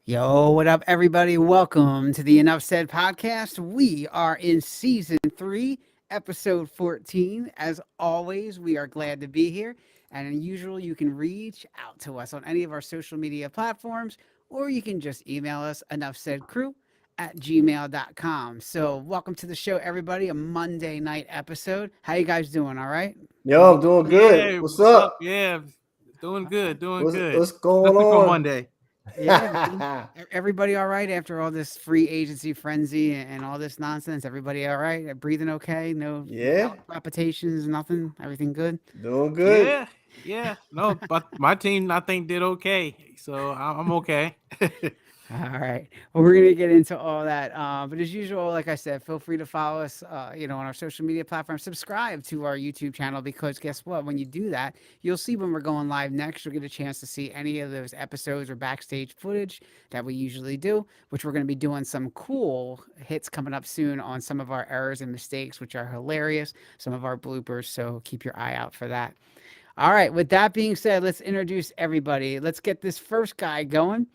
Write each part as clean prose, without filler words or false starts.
Yo, what up, everybody? Welcome to the Enough Said podcast. We are in season 3, episode 14. As always, we are glad to be here. And as usual, you can reach out to us on any of our social media platforms, or you can just email us enoughsaidcrew@gmail.com. So, welcome to the show, everybody. A Monday night episode. How you guys doing? All right? Yo, I'm doing good. Yeah, What's what's up? up? Yeah, doing good, doing good. What's going Especially for on? Monday. Yeah, man. Everybody all right after all this free agency frenzy and all this nonsense? Everybody all right? Breathing okay? No Yeah, palpitations, nothing? Everything good? doing good. Yeah. No, but my team I think did okay, so I'm okay. All right. Well, we're gonna get into all that. But as usual, like I said, feel free to follow us, on our social media platforms. Subscribe to our YouTube channel because guess what? When you do that, you'll see when we're going live next. You'll get a chance to see any of those episodes or backstage footage that we usually do. Which we're gonna be doing some cool hits coming up soon on some of our errors and mistakes, which are hilarious. Some of our bloopers. So keep your eye out for that. All right. With that being said, let's introduce everybody. Let's get this first guy going.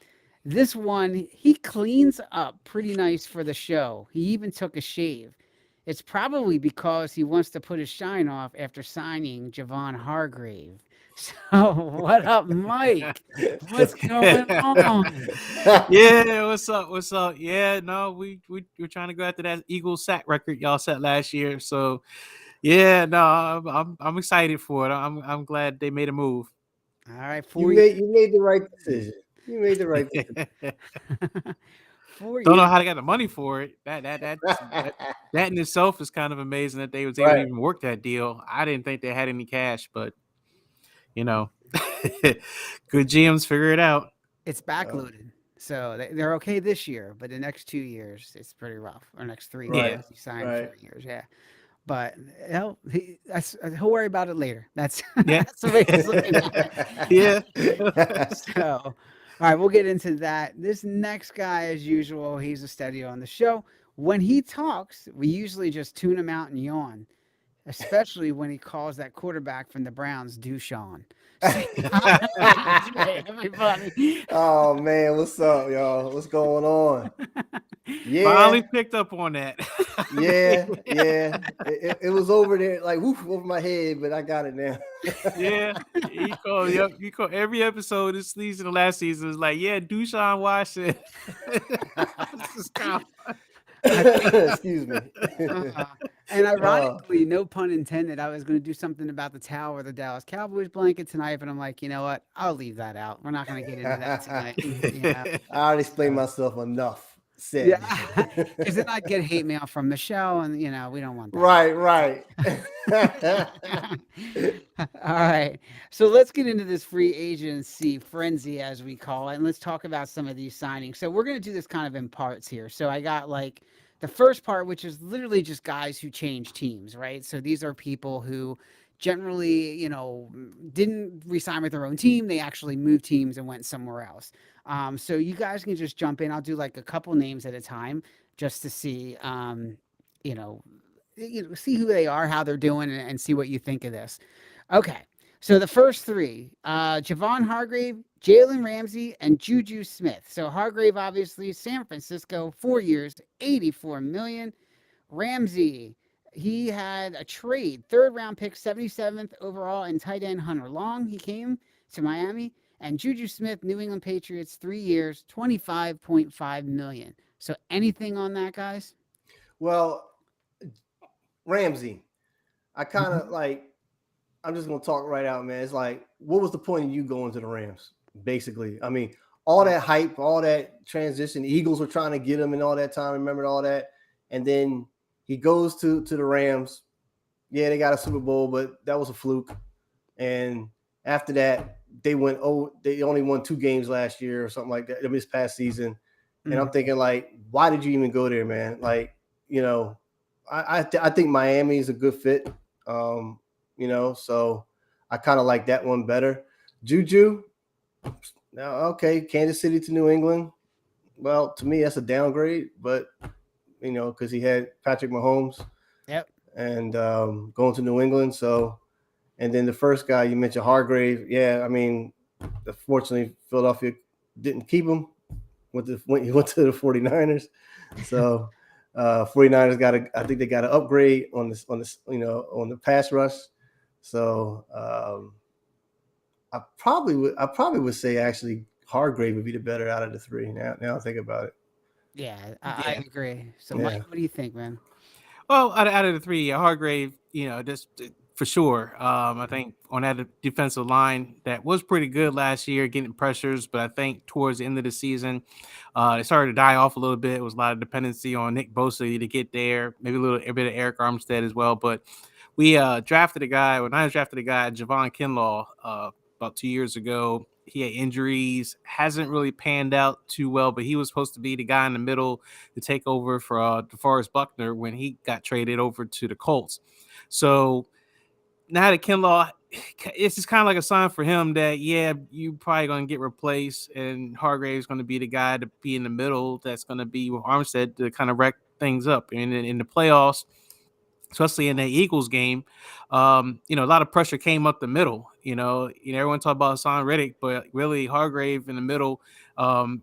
This one, he cleans up pretty nice for the show. He even took a shave. It's probably because he wants to put his shine off after signing Javon Hargrave. So, what up, Mike? What's going on? Yeah, what's up? What's up? Yeah, no, we're trying to go after that Eagles sack record y'all set last year. So yeah, no, I'm excited for it. I'm glad they made a move. All right, You 4 made you made the right decision. You made the right decision. Don't 4 years. know how they got the money for it. That in itself is kind of amazing that they was able to Right. even work that deal. I didn't think they had any cash, but you know, good GMs figure it out. It's Uh, backloaded. So they're okay this year, but the next 2 years, it's pretty rough. Or next 3 right. Yeah, because he signed Right. 4 years. Yeah. But he'll worry about it later. That's yeah, that's the way he's looking at it. yeah. So, all right, we'll get into that. This next guy, as usual, he's a steady on the show. When he talks, we usually just tune him out and yawn, especially when he calls that quarterback from the Browns Dushan. Say hi to DJ, everybody. Oh man, what's up, y'all? What's going on? Finally Yeah, picked up on that. yeah. It was over there, like woof over my head, but I got it now. Yeah, you call every episode this season, the last season is like, yeah, Deshaun Watson. This is kind I think Excuse me. Uh, and uh, ironically, no pun intended, I was going to do something about the towel or the Dallas Cowboys blanket tonight, but I'm like, you know what? I'll leave that out. We're not going to get into that tonight. of. I already explained So, myself enough. yeah, Said. because then I'd get hate mail from Michelle, and we don't want that. Right. All right. So let's get into this free agency frenzy, as we call it, and let's talk about some of these signings. So we're going to do this kind of in parts here. So I got like the first part, which is literally just guys who change teams, right? So these are people who generally, didn't resign with their own team. They actually moved teams and went somewhere else. So you guys can just jump in. I'll do like a couple names at a time just to see, you know, see who they are, how they're doing, and see what you think of this. Okay. So the first three, Javon Hargrave, Jalen Ramsey, and Juju Smith. So Hargrave, obviously, San Francisco, 4 years, 84 million. Ramsey, he had a trade, third round pick, 77th overall, and tight end Hunter Long. He came to Miami. And Juju Smith, New England Patriots, 3 years, 25.5 million. So anything on that, guys? Well, Ramsey, I kind Mhm. of like. I'm just gonna talk right out, man. It's like, what was the point of you going to the Rams? Basically, I mean, all that hype, all that transition. The Eagles were trying to get him and all that time. Remember all that, and then he goes to the Rams. Yeah, they got a Super Bowl, but that was a fluke. And after that, they only won 2 games last year or something like that. This past season, and I'm Mhm. thinking like, why did you even go there, man? Like, you know, I think Miami is a good fit. So I kind of like that one better. Juju, now okay, Kansas City to New England. Well, to me that's a downgrade, but because he had Patrick Mahomes Yep. and going to New England. So, and then the first guy you mentioned, Hargrave. Yeah, I mean, unfortunately, Philadelphia didn't keep him. he went to the 49ers. So 49ers I think they got to upgrade on the pass rush. So I probably would say actually Hargrave would be the better out of the three. Now I think about it. Yeah, I agree. So, Yeah. Mike, what do you think, man? Well, out of the three, Hargrave, just for sure. I think on that defensive line that was pretty good last year, getting pressures, but I think towards the end of the season, it started to die off a little bit. It was a lot of dependency on Nick Bosa to get there, maybe a bit of Eric Armstead as well. But we drafted a guy, Javon Kinlaw, about 2 years ago. He had injuries, hasn't really panned out too well, but he was supposed to be the guy in the middle to take over for DeForest Buckner when he got traded over to the Colts. So now that Kinlaw, it's just kind of like a sign for him that, yeah, you probably going to get replaced, and Hargrave's going to be the guy to be in the middle that's going to be with Armstead to kind of wreck things up. And in the playoffs, especially in the Eagles game, a lot of pressure came up the middle. Everyone talked about Hassan Reddick, but really Hargrave in the middle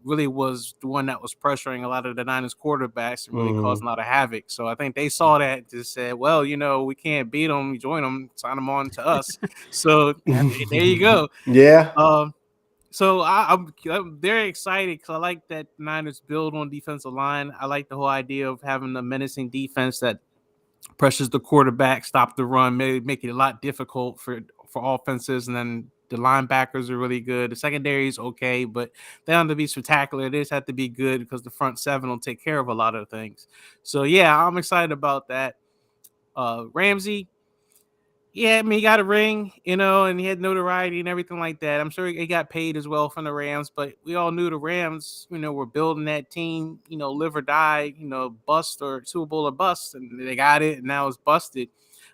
really was the one that was pressuring a lot of the Niners quarterbacks and really causing a lot of havoc. So I think they saw that and just said, well, we can't beat them, join them, sign them on to us. So there you go. Yeah. So I'm very excited because I like that Niners build on defensive line. I like the whole idea of having a menacing defense that pressures the quarterback, stop the run, make it a lot difficult for offenses. And then the linebackers are really good. The secondary is okay, but they don't have to be spectacular. They just have to be good because the front seven will take care of a lot of things. So yeah, I'm excited about that. Ramsey, yeah, I mean, he got a ring, and he had notoriety and everything like that. I'm sure he got paid as well from the Rams, but we all knew the Rams, were building that team, live or die, bust or Super Bowl or bust, and they got it, and now it's busted.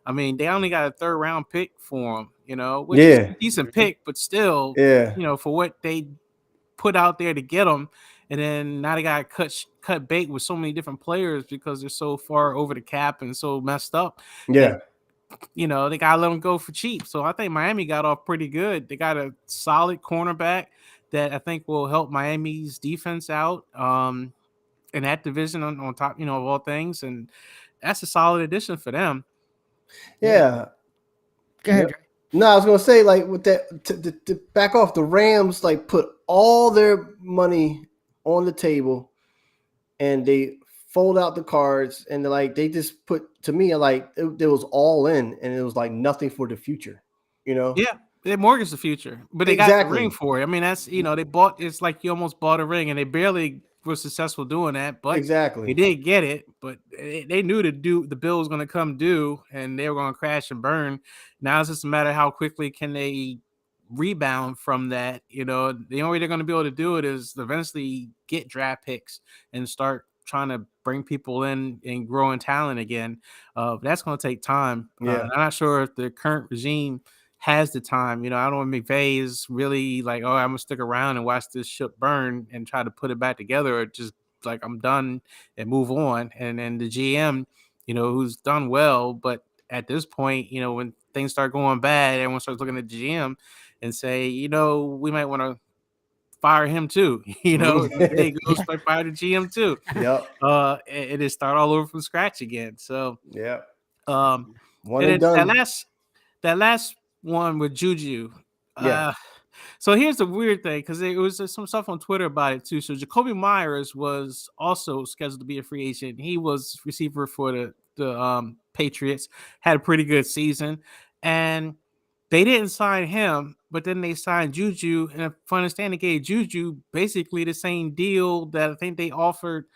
I mean, they only got a 3rd round pick for him, which is a decent pick, but still, for what they put out there to get him, and then now they got cut bait with so many different players because they're so far over the cap and so messed up. Yeah. They got to let them go for cheap. So I think Miami got off pretty good. They got a solid cornerback that I think will help Miami's defense out in that division on top, of all things. And that's a solid addition for them. Yeah. Go ahead, Dre. No, I was going to say, like, with that, to back off, the Rams, like, put all their money on the table and they fold out the cards, and they just put, to me, like, it was all in, and it was like nothing for the future, Yeah, they mortgaged the future, but they got the ring for it. I mean, that's they bought. It's like you almost bought a ring, and they barely were successful doing that, but they did get it. But they knew the bill was going to come due, and they were going to crash and burn. Now it's just a matter of how quickly can they rebound from that. The only way they're going to be able to do it is eventually get draft picks and start trying to bring people in and growing talent again. That's going to take time. I'm not sure if the current regime has the time. I don't know if McVay is really like, oh, I'm going to stick around and watch this ship burn and try to put it back together, or just like, I'm done and move on. And then the GM, who's done well, but at this point, when things start going bad, everyone starts looking at the GM and say, we might want to fire him too. They goes by fire the GM too. Yep. And it start all over from scratch again. So yeah. One and done. That last one with Juju. So here's the weird thing, because it was some stuff on Twitter about it too. So Jacoby Myers was also scheduled to be a free agent. He was receiver for the Patriots, had a pretty good season, and they didn't sign him, but then they signed Juju. And if I understand, they gave Juju basically the same deal that I think they offered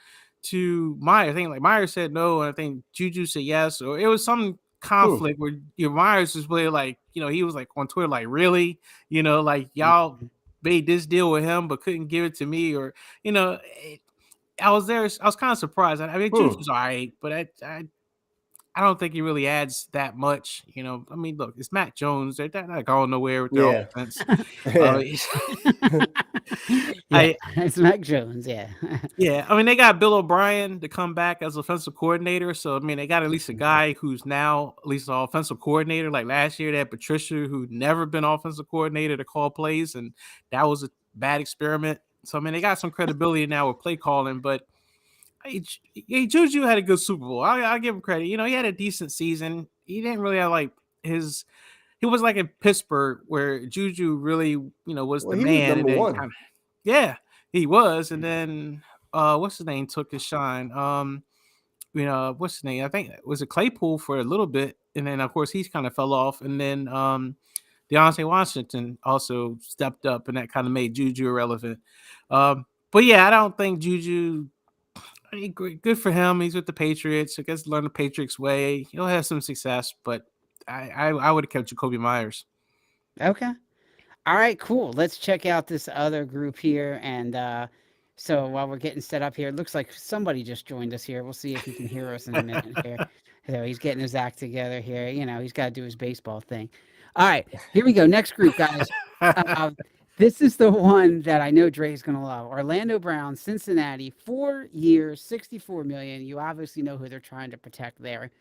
to Myers. I think like Myers said no, and I think Juju said yes. Or it was some conflict where Myers was really like, he was like on Twitter, like, really? Like, y'all made this deal with him but couldn't give it to me, or I was there. I was kind of surprised. I mean, Juju's all right, but I don't think he really adds that much. I mean, look, it's Mac Jones. They're not going nowhere with their offense. It's Mac Jones, yeah. Yeah, I mean, they got Bill O'Brien to come back as offensive coordinator. So, I mean, they got at least a guy who's now at least an offensive coordinator. Like last year, they had Patricia, who'd never been offensive coordinator, to call plays, and that was a bad experiment. So I mean, they got some credibility now with play calling, but Juju had a good Super Bowl. I give him credit. You know, he had a decent season. He didn't really have like his. He was like in Pittsburgh where Juju really, was Well, the he was man. number And then one. yeah, he was. And then what's his name took his shine. What's his name? I think it was a Claypool for a little bit, and then of course he's kind of fell off. And then Deontay Washington also stepped up, and that kind of made Juju irrelevant. But yeah, I don't think Juju. Good for him. He's with the Patriots. I guess learn the Patriots way. He'll have some success, but I would have kept Jacoby Myers. Okay. All right, cool. Let's check out this other group here. And so while we're getting set up here, it looks like somebody just joined us here. We'll see if he can hear us in a minute here. So he's getting his act together here. You know, he's got to do his baseball thing. All right, here we go. Next group, guys. This is the one that I know Dre's going to love. Orlando Brown, Cincinnati, 4 years, $64 million. You obviously know who they're trying to protect there.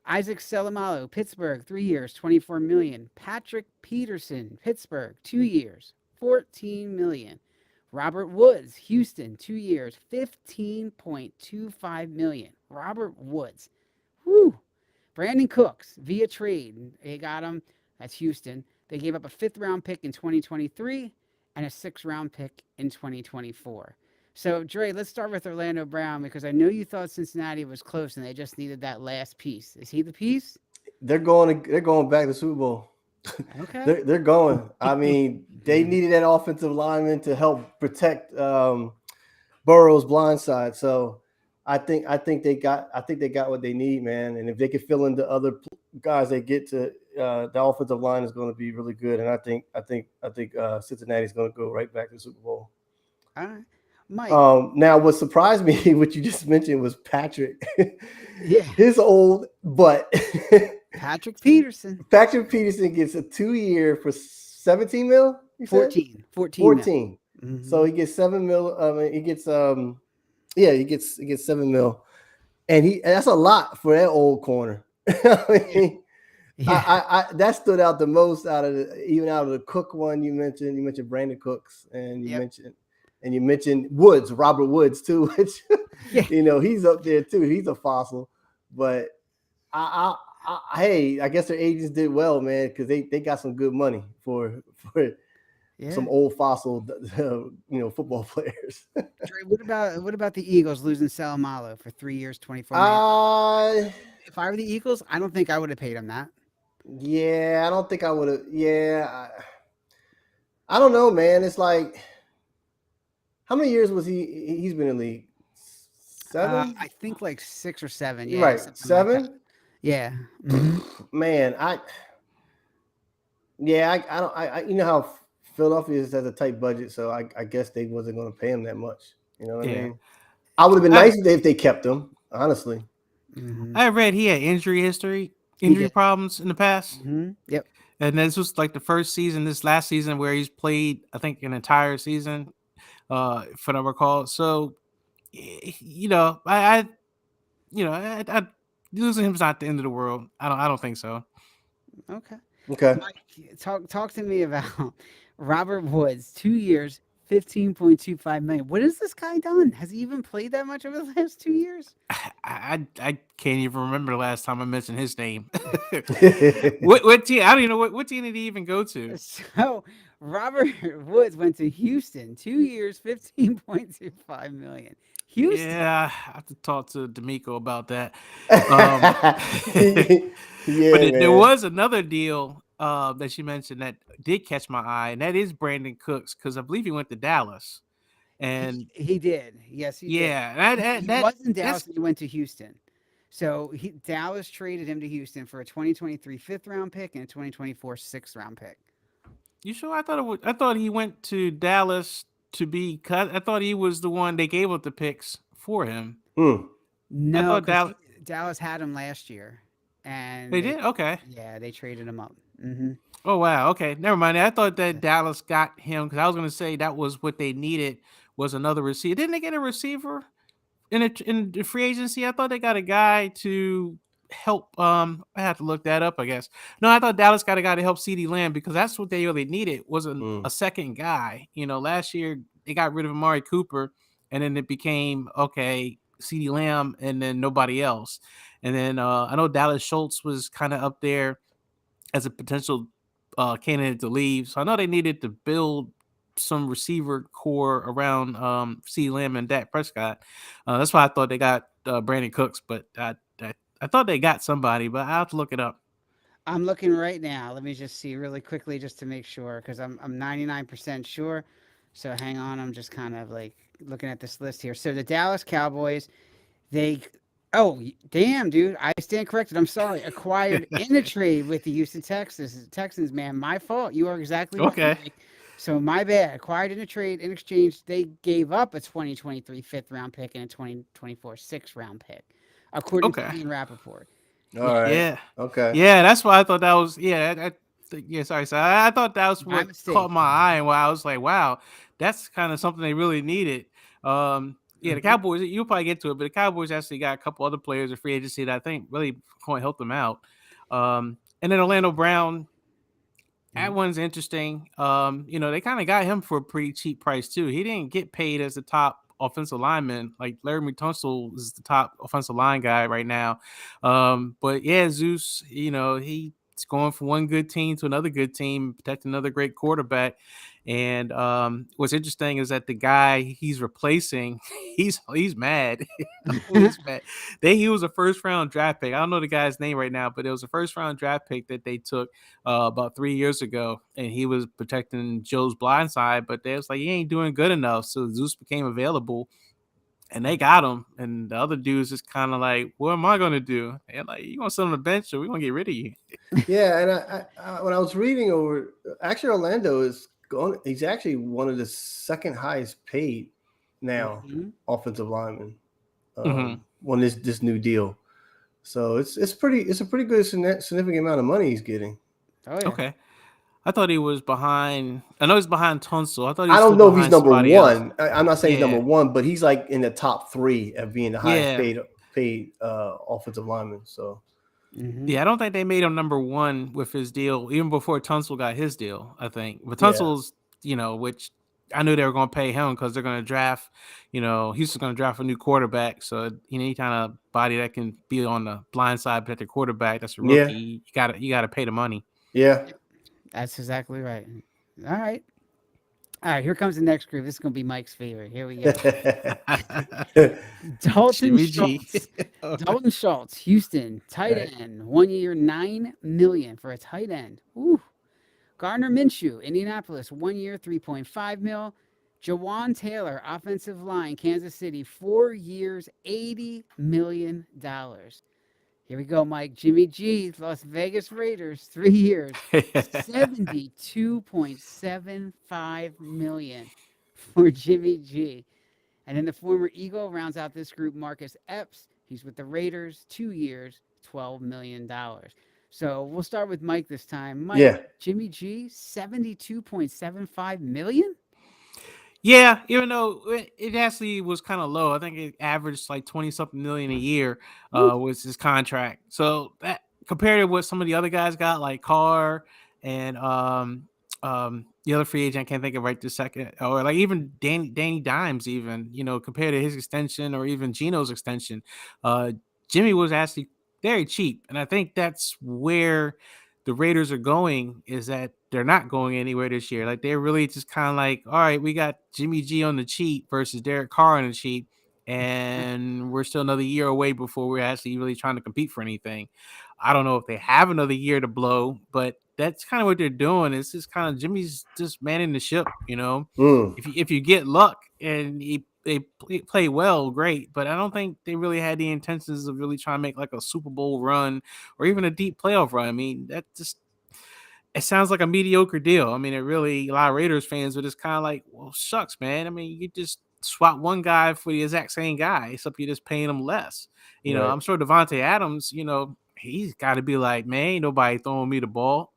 Isaac Selamalo, Pittsburgh, 3 years, $24 million. Patrick Peterson, Pittsburgh, 2 years, $14 million. Robert Woods, Houston, 2 years, $15.25 million. Robert Woods. Woo. Brandon Cooks, via trade. They got him. That's Houston. They gave up a 5th-round pick in 2023 and a 6th-round pick in 2024. So, Dre, let's start with Orlando Brown because I know you thought Cincinnati was close and they just needed that last piece. Is he the piece? They're going back to Super Bowl. Okay. They're going. I mean, they needed that offensive lineman to help protect Burrow's blind side. So I think they got what they need, man. And if they can fill in the other guys they get to, the offensive line is going to be really good. And I think Cincinnati's going to go right back to the Super Bowl. All right. Mike. Now, what surprised me, what you just mentioned, was Patrick. Yeah. His old butt. Patrick Peterson. Patrick Peterson gets a 2-year for 17 mil. 14. 14. Mm-hmm. So he gets 7 mil. I mean, he gets he gets 7 mil, and that's a lot for that old corner. I mean, yeah. I that stood out the most out of the Cook one you mentioned. You mentioned Brandon Cooks, and you mentioned Woods, Robert Woods too, which he's up there too. He's a fossil, but hey, I guess their agents did well, man, because they got some good money for some old fossil, football players. Dre, what about the Eagles losing Selamalo for 3 years, $24 million? If I were the Eagles, I don't think I would have paid him that. Yeah, I don't think I would have. Yeah, I don't know, man. It's like, how many years was he? He's been in the league 7. I think like 6 or 7. Yeah, right, 7. Like yeah, man. I don't. You know how Philadelphia has a tight budget, so I guess they wasn't going to pay him that much. You know what I mean? I would have been nice if they kept him, honestly. Mm-hmm. I read he had injury problems in the past. Mm-hmm. Yep. And this was like the first season, this last season, where he's played, I think, an entire season, if I recall. So, I losing him's not the end of the world. I don't think so. Okay. Mike, talk to me about Robert Woods, 2 years, $15.25 million. What has this guy done? Has he even played that much over the last 2 years? I can't even remember the last time I mentioned his name. What team? I don't even know what team did he even go to. So Robert Woods went to Houston, 2 years, $15.25 million. Houston. Yeah, I have to talk to D'Amico about that. Yeah, but there was another deal that she mentioned that did catch my eye, and that is Brandon Cooks, because I believe he went to Dallas. And he did. Yes, he did. Yeah, he was in Dallas and he went to Houston. So Dallas traded him to Houston for a 2023 5th-round pick and a 2024 6th-round pick. You sure? I thought he went to Dallas to be cut. I thought he was the one they gave up the picks for him. No, Dallas had him last year, and they did. Okay. Yeah, they traded him up. Mm-hmm. Oh wow. Okay, never mind. I thought that Dallas got him because I was going to say that was what they needed, was another receiver. Didn't they get a receiver in the free agency? I thought they got a guy to help. I have to look that up, I guess. No, I thought Dallas got a guy to help CeeDee Lamb because that's what they really needed, was a second guy. Last year they got rid of Amari Cooper, and then it became okay, CeeDee Lamb, and then nobody else. And then I know Dallas Schultz was kind of up there as a potential candidate to leave. So I know they needed to build some receiver core around CeeDee Lamb and Dak Prescott. That's why I thought they got Brandon Cooks, but I thought they got somebody, but I have to look it up. I'm looking right now. Let me just see really quickly just to make sure because I'm 99% sure. So hang on, I'm just kind of like looking at this list here. So the Dallas Cowboys, they damn dude, I stand corrected. I'm sorry. Acquired in a trade with the Houston Texans, man. My fault. You are exactly right. Okay. Mike. So my bad. Acquired in a trade. In exchange, they gave up a 2023 fifth round pick and a 2024 sixth round pick, according to Okay. Ian Rappaport. All right. Yeah. Okay. Yeah, that's why I thought that was. Yeah, sorry. So I thought that was My what mistake. caught my eye, and why I was like, wow, that's kind of something they really needed. Yeah, the Mhm. Cowboys. You'll probably get to it, but the Cowboys actually got a couple other players in free agency that I think really going to help them out. And then Orlando Brown. That Mhm. one's interesting. They kind of got him for a pretty cheap price too. He didn't get paid as the top offensive lineman. Like Larry Tunsil is the top offensive line guy right now. But yeah, Zeus, he's going from one good team to another good team, protecting another great quarterback. And what's interesting is that the guy he's replacing, he's mad. He's mad. He was a first round draft pick. I don't know the guy's name right now, but it was a first round draft pick that they took about 3 years ago, and he was protecting Joe's blind side, but they was like, he ain't doing good enough. So Zeus became available, and they got him. And the other dudes just kind of like, what am I gonna do? They're like, you gonna sit on the bench, or we gonna get rid of you? Yeah, and I when I was reading over, actually Orlando is going. He's actually one of the second highest paid now Mhm. offensive lineman Mhm. on this new deal. So it's a pretty good significant amount of money he's getting. Oh yeah. Okay. I thought he was behind. I know he's behind Tunsil. I thought he I was don't still know if he's behind number somebody else. one. I'm not saying he's Yeah. number one, but he's like in the top three of being the highest Yeah. paid offensive lineman. So Mhm. Yeah, I don't think they made him number one with his deal, even before Tunsil got his deal, I think. But Yeah. Tunsil's, which I knew they were going to pay him because they're going to draft, Houston's going to draft a new quarterback. So, any kind of body that can be on the blind side, protect the quarterback, that's a rookie. Yeah. You gotta pay the money. Yeah. That's exactly right. All right. All right, here comes the next group. This is going to be Mike's favorite. Here we go. Dalton Jimmy G. Schultz. Dalton Schultz, Houston, tight Right. end. 1 year, $9 million for a tight end. Ooh. Gardner Minshew, Indianapolis, 1 year, $3.5 million. Jawan Taylor, offensive line, Kansas City, 4 years, $80 million. Here we go, Mike. Jimmy G, Las Vegas Raiders, 3 years, $72.75 million for Jimmy G. And then the former Eagle rounds out this group, Marcus Epps. He's with the Raiders, 2 years, $12 million. So we'll start with Mike this time. Mike, Yeah. Jimmy G, $72.75 million? Yeah, even though it actually was kind of low, I think it averaged like 20 something million a year was his contract. So that compared to what some of the other guys got, like Carr and the other free agent I can't think of right this second, or like even Danny Dimes, even compared to his extension or even Gino's extension, Jimmy was actually very cheap, and I think that's where the Raiders are going, is that they're not going anywhere this year. Like they're really just kind of like, all right, we got Jimmy G on the cheap versus Derek Carr on the cheap, and we're still another year away before we're actually really trying to compete for anything. I don't know if they have another year to blow, but that's kind of what they're doing. It's just kind of Jimmy's just manning the ship, Mm. If you get luck and they play well, great. But I don't think they really had the intentions of really trying to make like a Super Bowl run or even a deep playoff run. I mean, it sounds like a mediocre deal. I mean, a lot of Raiders fans are just kind of like, well, shucks, man. I mean, you just swap one guy for the exact same guy, except you're just paying him less. Right. I'm sure Devontae Adams, he's got to be like, man, ain't nobody throwing me the ball.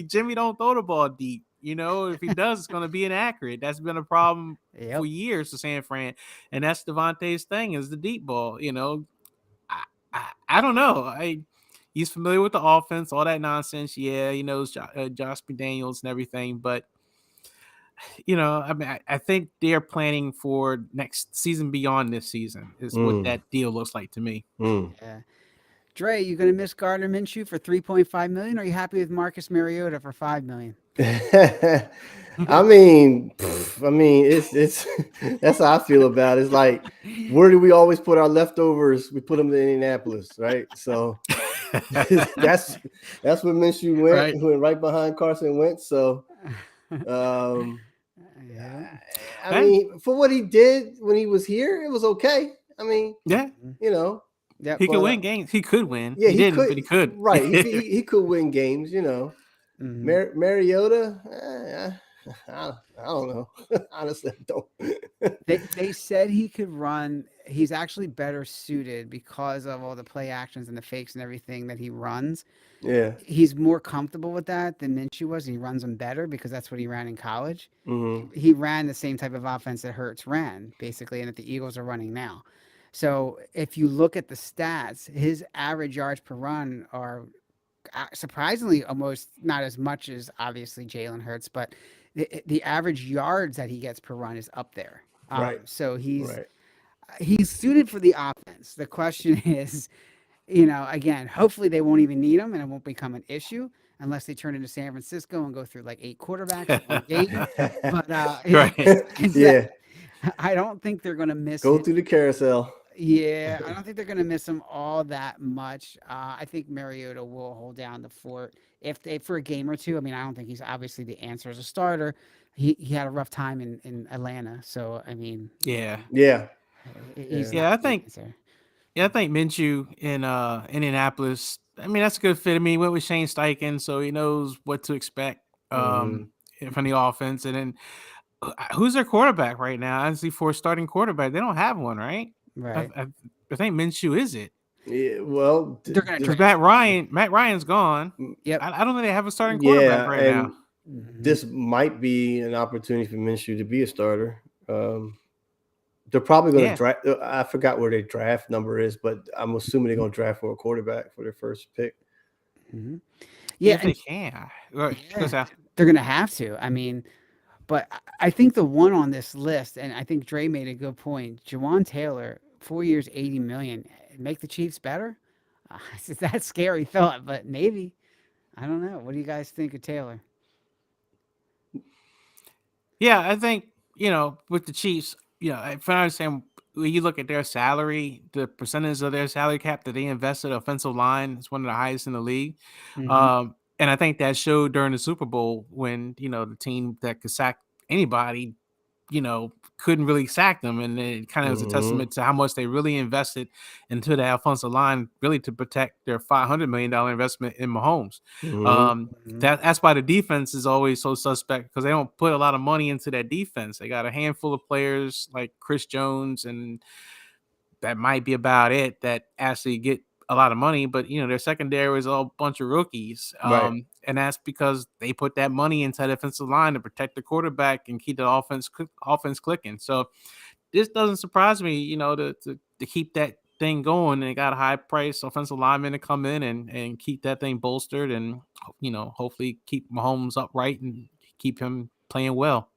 Jimmy don't throw the ball deep. If he does, it's going to be inaccurate. That's been a problem for years to San Fran, and that's Devontae's thing, is the deep ball. I don't know. He's familiar with the offense, all that nonsense. Yeah, he knows Josh McDaniels and everything, but I mean, I think they're planning for next season beyond this season is what Mm, that deal looks like to me. mm. Yeah. Dre, you gonna miss Gardner Minshew for 3.5 million? Or are you happy with Marcus Mariota for 5 million? I mean, it's that's how I feel about it. It's like, where do we always put our leftovers? We put them in Indianapolis, right? So that's where Minshew Right. went right behind Carson Wentz. So Yeah. I mean, for what he did when he was here, it was okay. I mean, Yeah, you know, Yep. he could but, win games. He could win. yeah, he didn't, but he could. Right. He could win games, you know. Mhm. Mariota, I don't know. Honestly, I don't. They said he could run. He's actually better suited because of all the play actions and the fakes and everything that he runs. Yeah. He's more comfortable with that than Minshew was. He runs them better because that's what he ran in college. Mm-hmm. He ran the same type of offense that Hurts ran, basically, and that the Eagles are running now. So if you look at the stats, his average yards per run are surprisingly almost not as much as obviously Jalen Hurts, but the average yards that he gets per run is up there. Right. So Right. he's suited for the offense. The question is, again, hopefully they won't even need him and it won't become an issue unless they turn into San Francisco and go through like 8 quarterbacks in one game. But Right. Yeah. I don't think they're going to miss Go him. through the carousel. Yeah, I don't think they're going to miss him all that much. I think Mariota will hold down the fort for a game or two. I mean, I don't think he's obviously the answer as a starter. He had a rough time in Atlanta, so I mean, Yeah. Yeah. he's Yeah, I not the think answer. Yeah, I think Minshew in Indianapolis. I mean, that's a good fit. I mean, he went with Shane Steichen, so he knows what to expect Mm-hmm. from the offense. And then who's their quarterback right now? Honestly, for a starting quarterback, they don't have one, right? I, Right? I, I think Minshew is it Yeah. Well, They're going to because transfer. Matt Ryan's gone. Yep. I don't think they have a starting quarterback right now. Mhm. This might be an opportunity for Minshew to be a starter. They're probably going to Yeah. draft. I forgot where their draft number is, but I'm assuming they're going to draft for a quarterback for their first pick. Mhm. Yeah, Yeah, if they can. Right. Go, yeah, Sal. they're going to have to. I mean, but I think the one on this list, and I think Dre made a good point. Jawan Taylor, 4 years, 80 million. Make the Chiefs better? That's scary thought, but maybe. I don't know. What do you guys think of Taylor? Yeah, I think, with the Chiefs, if I understand, when you look at their salary, the percentage of their salary cap that they invested offensive line is one of the highest in the league. Mhm. And I think that showed during the Super Bowl when, the team that could sack anybody, couldn't really sack them. And it kind of was a testament to how much they really invested into the offensive line, really to protect their $500 million investment in Mahomes. Mhm. That's why the defense is always so suspect, because they don't put a lot of money into that defense. They got a handful of players like Chris Jones, and that might be about it that actually get a lot of money. But their secondary is a bunch of rookies, Right. and that's because they put that money into that defensive line to protect the quarterback and keep the offense clicking. So this doesn't surprise me, to keep that thing going. They got a high price offensive lineman to come in and keep that thing bolstered, and hopefully keep Mahomes upright and keep him playing well.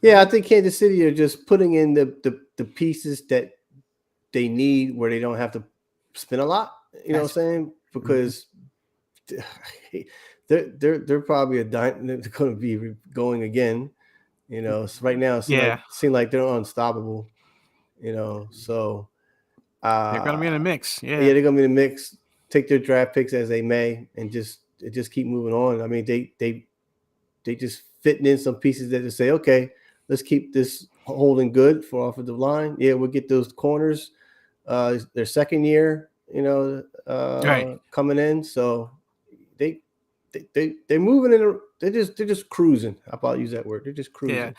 Yeah, I think Kansas City are just putting in the pieces that they need where they don't have to spend a lot. You know what I'm saying? Because they're probably they're going to be going again. So right now it seems like they're unstoppable. So They're going to be in the mix. Yeah, they're going to be in the mix. Take their draft picks as they may, and just keep moving on. I mean, they just fitting in some pieces that to say, okay, let's keep this holding good for offensive line. Yeah, we'll get those corners. Their second year, coming in, so they're moving in. They're just cruising. How about use that word? They're just cruising. Yeah,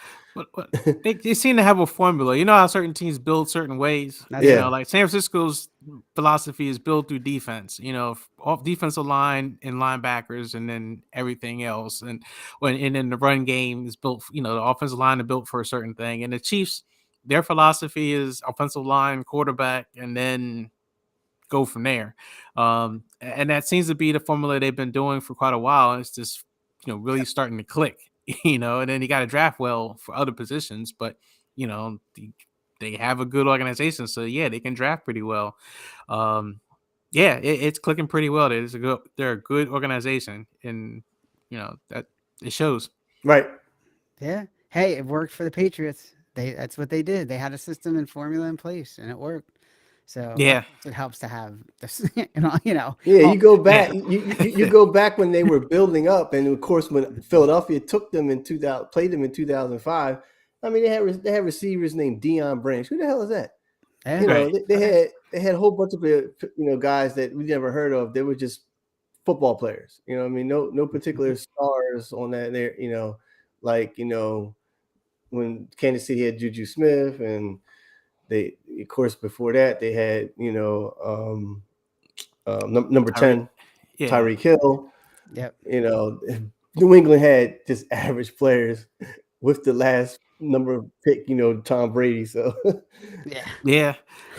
but they seem to have a formula. You know how certain teams build certain ways. Like San Francisco's philosophy is built through defense. Off defensive line and linebackers, and then everything else. And then the run game is built. The offensive line is built for a certain thing. And the Chiefs, their philosophy is offensive line, quarterback, and then go from there. And that seems to be the formula they've been doing for quite a while. And it's just, really starting to click. you know, and then you got to draft well for other positions, but you know, they have a good organization, so yeah, they can draft pretty well. Yeah, it's clicking pretty well. They're a good organization, and you know that it shows. Right. Yeah. Hey, it worked for the Patriots. That's what they did. They had a system and formula in place, and it worked. So of Yeah, course it helps to have this, you know. Yeah, Oh, you go back. yeah, You go back when they were building up, and of course, when Philadelphia took them in 2000, played them in 2005. I mean, they had receivers named Deion Branch. Who the hell is that? yeah. You know, right. they had a whole bunch of guys that we never heard of. They were just football players. You know, what I mean, no particular stars on that. There, like when Kansas City had Juju Smith, and they, of course, before that they had number Tyreek, 10 yeah, Tyreek Hill. Yep. New England had just average players with the last number of pick, Tom Brady. So Yeah. yeah,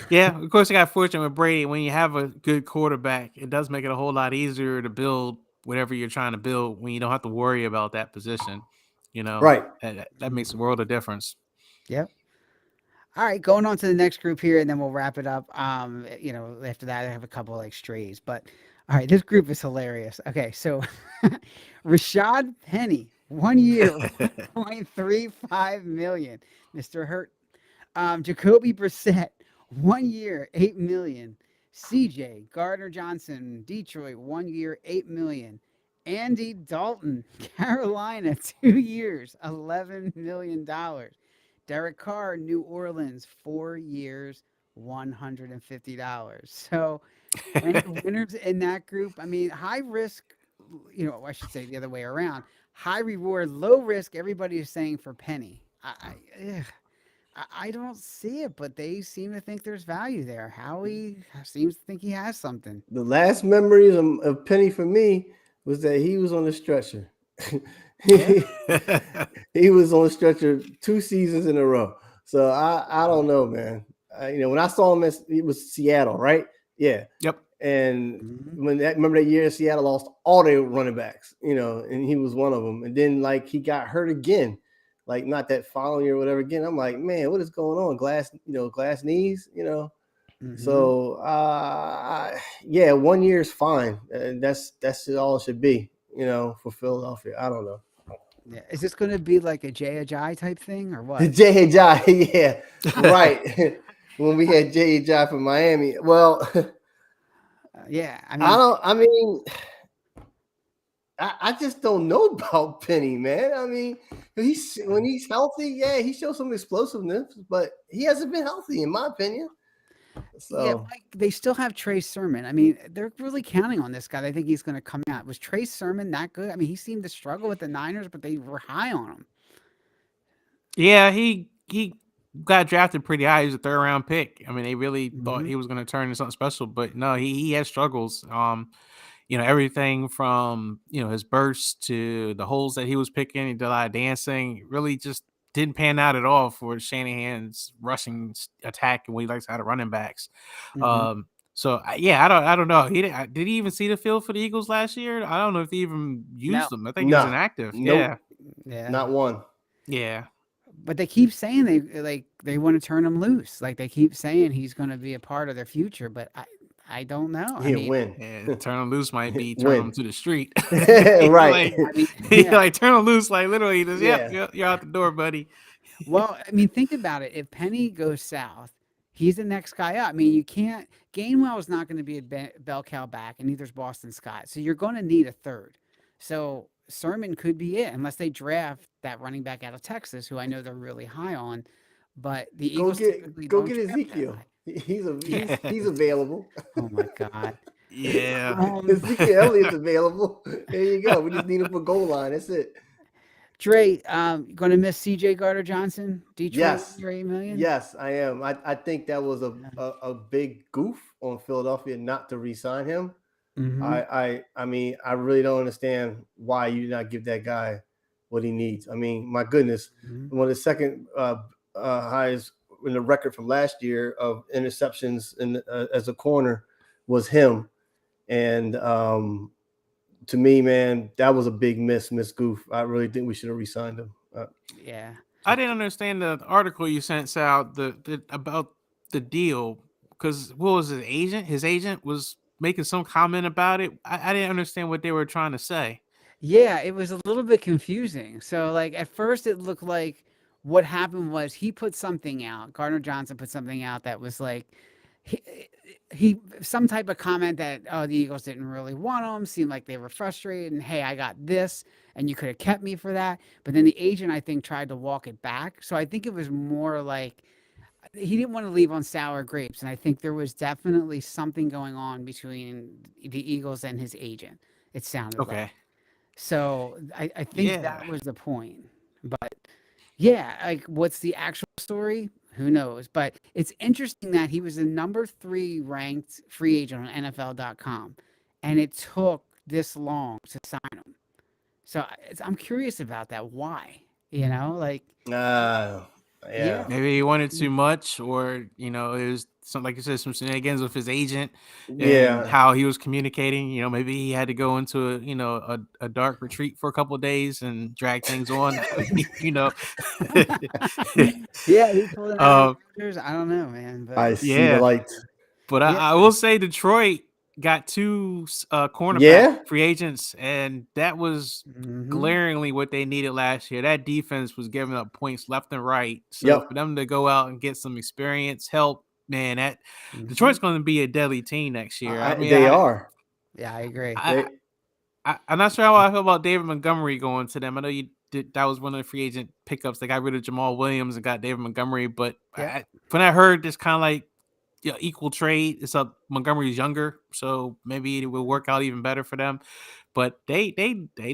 yeah. Of course, I got fortunate with Brady. When you have a good quarterback, it does make it a whole lot easier to build whatever you're trying to build when you don't have to worry about that position. You know, right. that makes a world of difference. Yep. All right, going on to the next group here, and then we'll wrap it up. After that, I have a couple like strays, but all right, this group is hilarious. Okay, so Rashad Penny, 1 year, 1.35 million, Mr. Hurt. Jacoby Brissett, 1 year, 8 million. CJ Gardner Johnson, Detroit, 1 year, 8 million. Andy Dalton, Carolina, 2 years, $11 million. Derek Carr, New Orleans, 4 years, $150. So winners in that group. I mean, high risk, I should say the other way around. High reward, low risk. Everybody is saying for Penny. I don't see it, but they seem to think there's value there. Howie seems to think he has something. The last memories of Penny for me was that he was on the stretcher. Yeah. He was on the stretcher 2 seasons in a row. So I don't know, man. When I saw him, it was Seattle, right? Yeah. Yep. And Mhm. remember that year Seattle lost all their running backs, and he was one of them. And then he got hurt again, not that following year or whatever again. I'm like, man, what is going on? Glass knees, Mhm. So yeah, 1 year is fine. That's all it should be, for Philadelphia. I don't know. Yeah. Is this going to be like a Jay Ajayi type thing or what? Jay, yeah, right. When we had Jay from Miami. Well, Yeah. I just don't know about Penny, man. I mean, when he's healthy, yeah, he shows some explosiveness, but he hasn't been healthy, in my opinion. So Yeah, Mike, they still have Trey Sermon. I mean, they're really counting on this guy. They think he's going to come out. Was Trey Sermon that good? I mean, he seemed to struggle with the Niners, but they were high on him. Yeah, he got drafted pretty high. He was a 3rd-round pick. I mean, they really thought Mhm. he was going to turn into something special, but no, he has struggles. Everything from his burst to the holes that he was picking. He did a lot of dancing. Really, just didn't pan out at all for Shanahan's rushing attack and what he likes out of running backs. Mhm. So yeah, I don't know. Did he even see the field for the Eagles last year? I don't know if he even No. used them. I think he was no, inactive. nope, Yeah. not one. Yeah. But they keep saying they want to turn him loose. Like they keep saying he's going to be a part of their future, but I don't know. I He'll mean, win. Yeah, turn him loose might be turn Win. him to the street. Right. I mean, Yeah. yeah. Like turn him loose, like literally just Yeah. you're out the door, buddy. Well, I mean, think about it. If Penny goes south, he's the next guy up. I mean, you can't. Gainwell is not going to be a bell cow back, and neither's Boston Scott. So you're going to need a third. So Sermon could be it, unless they draft that running back out of Texas, who I know they're really high on. But the Go Eagles typically get don't draft that Ezekiel. high. He's available. Oh my God. Yeah. Ezekiel Elliott's available. There you go. We just need him for goal line. That's it. Dre, going to miss CJ Gardner Johnson, Detroit, Yes. 8 million. Yes, I am. I think that was a big goof on Philadelphia not to re-sign him. Mhm. I mean, I really don't understand why you did not give that guy what he needs. I mean, my goodness, Mhm. one of the second highest in the record from last year of interceptions as a corner was him, and to me, man, that was a big miss goof. I really think we should have re-signed him. Yeah. I didn't understand the article you sent out about the deal, because what was his agent? His agent was making some comment about it. I didn't understand what they were trying to say. Yeah, it was a little bit confusing. So, like, at first, it looked like what happened was he put something out. Gardner Johnson put something out that was like, he, some type of comment that, oh, the Eagles didn't really want him, seemed like they were frustrated, and hey, I got this, and you could have kept me for that. But then the agent, I think, tried to walk it back. So I think it was more like he didn't want to leave on sour grapes. And I think there was definitely something going on between the Eagles and his agent, it sounded like. Okay. So I think Yeah. that was the point. But yeah, like what's the actual story? Who knows? But it's interesting that he was the number 3 ranked free agent on NFL.com, and it took this long to sign him. So I'm curious about that. Why? You know, like Yeah. Maybe he wanted too much, or it was something, like you said, some shenanigans with his agent and Yeah. how he was communicating. Maybe he had to go into a dark retreat for a couple of days and drag things on. yeah, he pulled it Uh, out. I don't know, man. But I see Yeah. the light. But Yeah. I will say Detroit got 2 cornerback Yeah? free agents, and that was Mhm. glaringly what they needed last year. That defense was giving up points left and right. So Yep. for them to go out and get some experience, help, man, that Mhm. Detroit's going to be a deadly team next year. I mean, They are. Yeah, I agree. I'm not sure how I feel about David Montgomery going to them. I know you did. That was one of the free agent pickups. They got rid of Jamal Williams and got David Montgomery. But Yeah. when I heard this kind of like equal trade, it's up. Montgomery's younger, so maybe it will work out even better for them. But they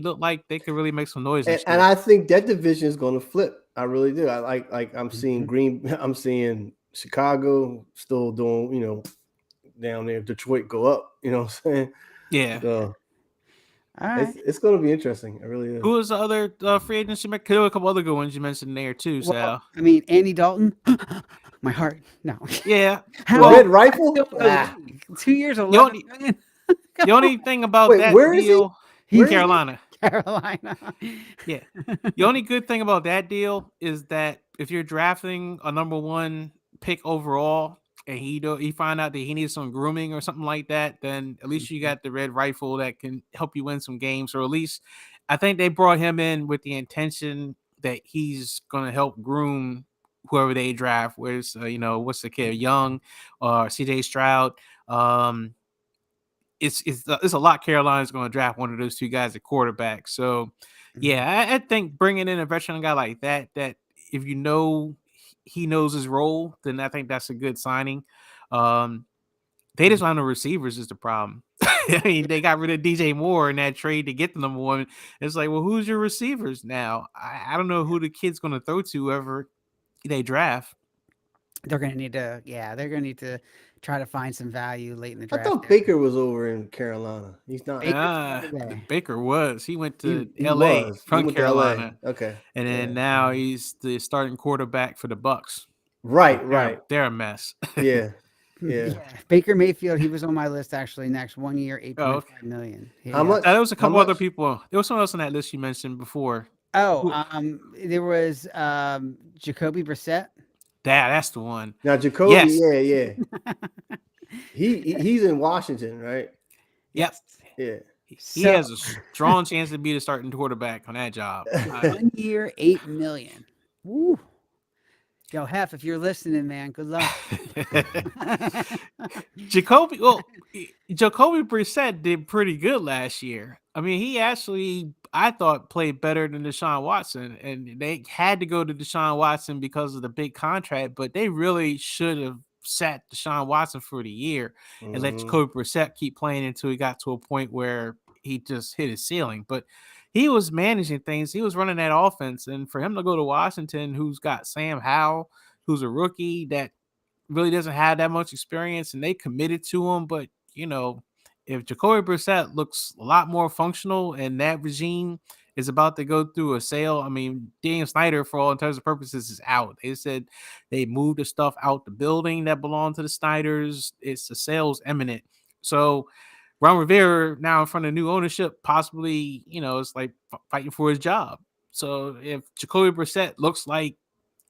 look like they could really make some noise. And I think that division is going to flip. I really do. I like I'm seeing Mhm. I'm seeing Chicago still doing, down there. Detroit go up. You know what I'm saying? Yeah. So All right. it's going to be interesting. It really is. Who was the other free agents you mentioned? There were a couple other good ones you mentioned there too, Well, Sal. I mean, Andy Dalton. My heart. No. Yeah. How Red Rifle? still in the league? 2 years, 11 only- million? The only thing about Wait, that where is he? deal, He's Where is he? Carolina. Carolina. Yeah. The only good thing about that deal is that if you're drafting a number 1 pick overall and he find out that he needs some grooming or something like that, then at least you got the Red Rifle that can help you win some games. Or at least I think they brought him in with the intention that he's going to help groom whoever they draft. Where's what's the kid, Young or CJ Stroud? It's a lot. Carolina's going to draft one of those 2 guys at quarterback. So, yeah, I think bringing in a veteran guy like that if he knows his role, then I think that's a good signing. They just don't know receivers is the problem. I mean, they got rid of DJ Moore in that trade to get the number 1. It's like, well, who's your receivers now? I don't know who the kid's going to throw to whoever they draft. They're going to need to, they're going to need to try to find some value late in the I draft. thought Baker was over in Carolina. He's not. Baker was. He went to He LA was. from He went to Carolina. LA. Okay. And then now he's the starting quarterback for the Bucks. Right. They're a mess. Yeah. Baker Mayfield, he was on my list actually. Next 1 year, $8.5 million. How much? There was a couple How other much? people. There was someone else on that list you mentioned before. There was Jacoby Brissett. That's the one. Now Jacoby, Yes. yeah. He's in Washington, right? Yep. Yeah. He has a strong chance to be the starting quarterback on that job. 1 year, $8 million. Woo. Yo, Hef, if you're listening, man, good luck. Jacoby Brissett did pretty good last year. I mean, he actually, I thought, played better than Deshaun Watson, and they had to go to Deshaun Watson because of the big contract, but they really should have sat Deshaun Watson for the year and let Jacoby Brissett keep playing until he got to a point where he just hit his ceiling. But he was managing things. He was running that offense. And for him to go to Washington, who's got Sam Howell, who's a rookie that really doesn't have that much experience, and they committed to him. But, if Jacoby Brissett looks a lot more functional and that regime is about to go through a sale, I mean, Daniel Snyder, for all intents and purposes, is out. They said they moved the stuff out the building that belonged to the Snyders. It's the sale's imminent. So Ron Rivera now in front of new ownership, possibly, it's like fighting for his job. So if Jacoby Brissett looks like,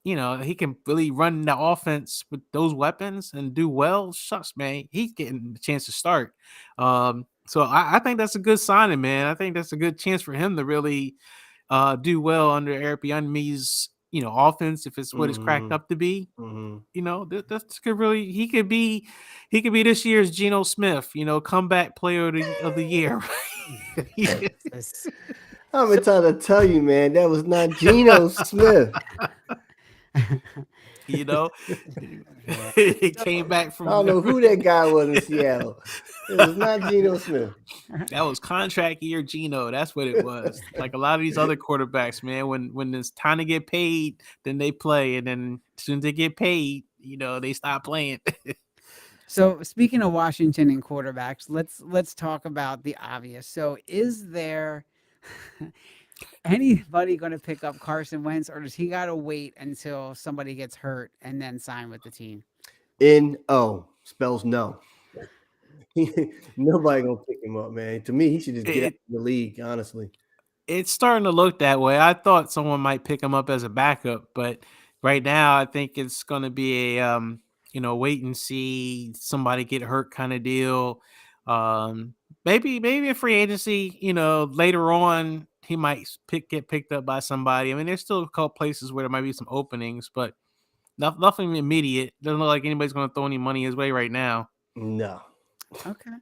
he can really run the offense with those weapons and do well, shucks, man, he's getting the chance to start. So I think that's a good signing, man. I think that's a good chance for him to really do well under Eric Bieniemy's, offense, if it's what it's cracked up to be. That's could really he could be this year's Geno Smith, comeback player of the year. Yes. I've been trying to tell you, man, that was not Geno Smith. It came back from. I don't know who that guy was in Seattle. It was not Geno Smith. That was contract year Geno. That's what it was. Like a lot of these other quarterbacks, man, when it's time to get paid, then they play. And then as soon as they get paid, they stop playing. So speaking of Washington and quarterbacks, let's talk about the obvious. So is there anybody going to pick up Carson Wentz, or does he got to wait until somebody gets hurt and then sign with the team? N-O spells no. Nobody gonna pick him up, man. To me, he should just get out of the league, honestly. It's starting to look that way. I thought someone might pick him up as a backup, but right now I think it's going to be a wait and see, somebody get hurt kind of deal. Maybe a free agency, later on he might get picked up by somebody. I mean, there's still a couple places where there might be some openings, but nothing immediate. Doesn't look like anybody's going to throw any money his way right now. No. Okay.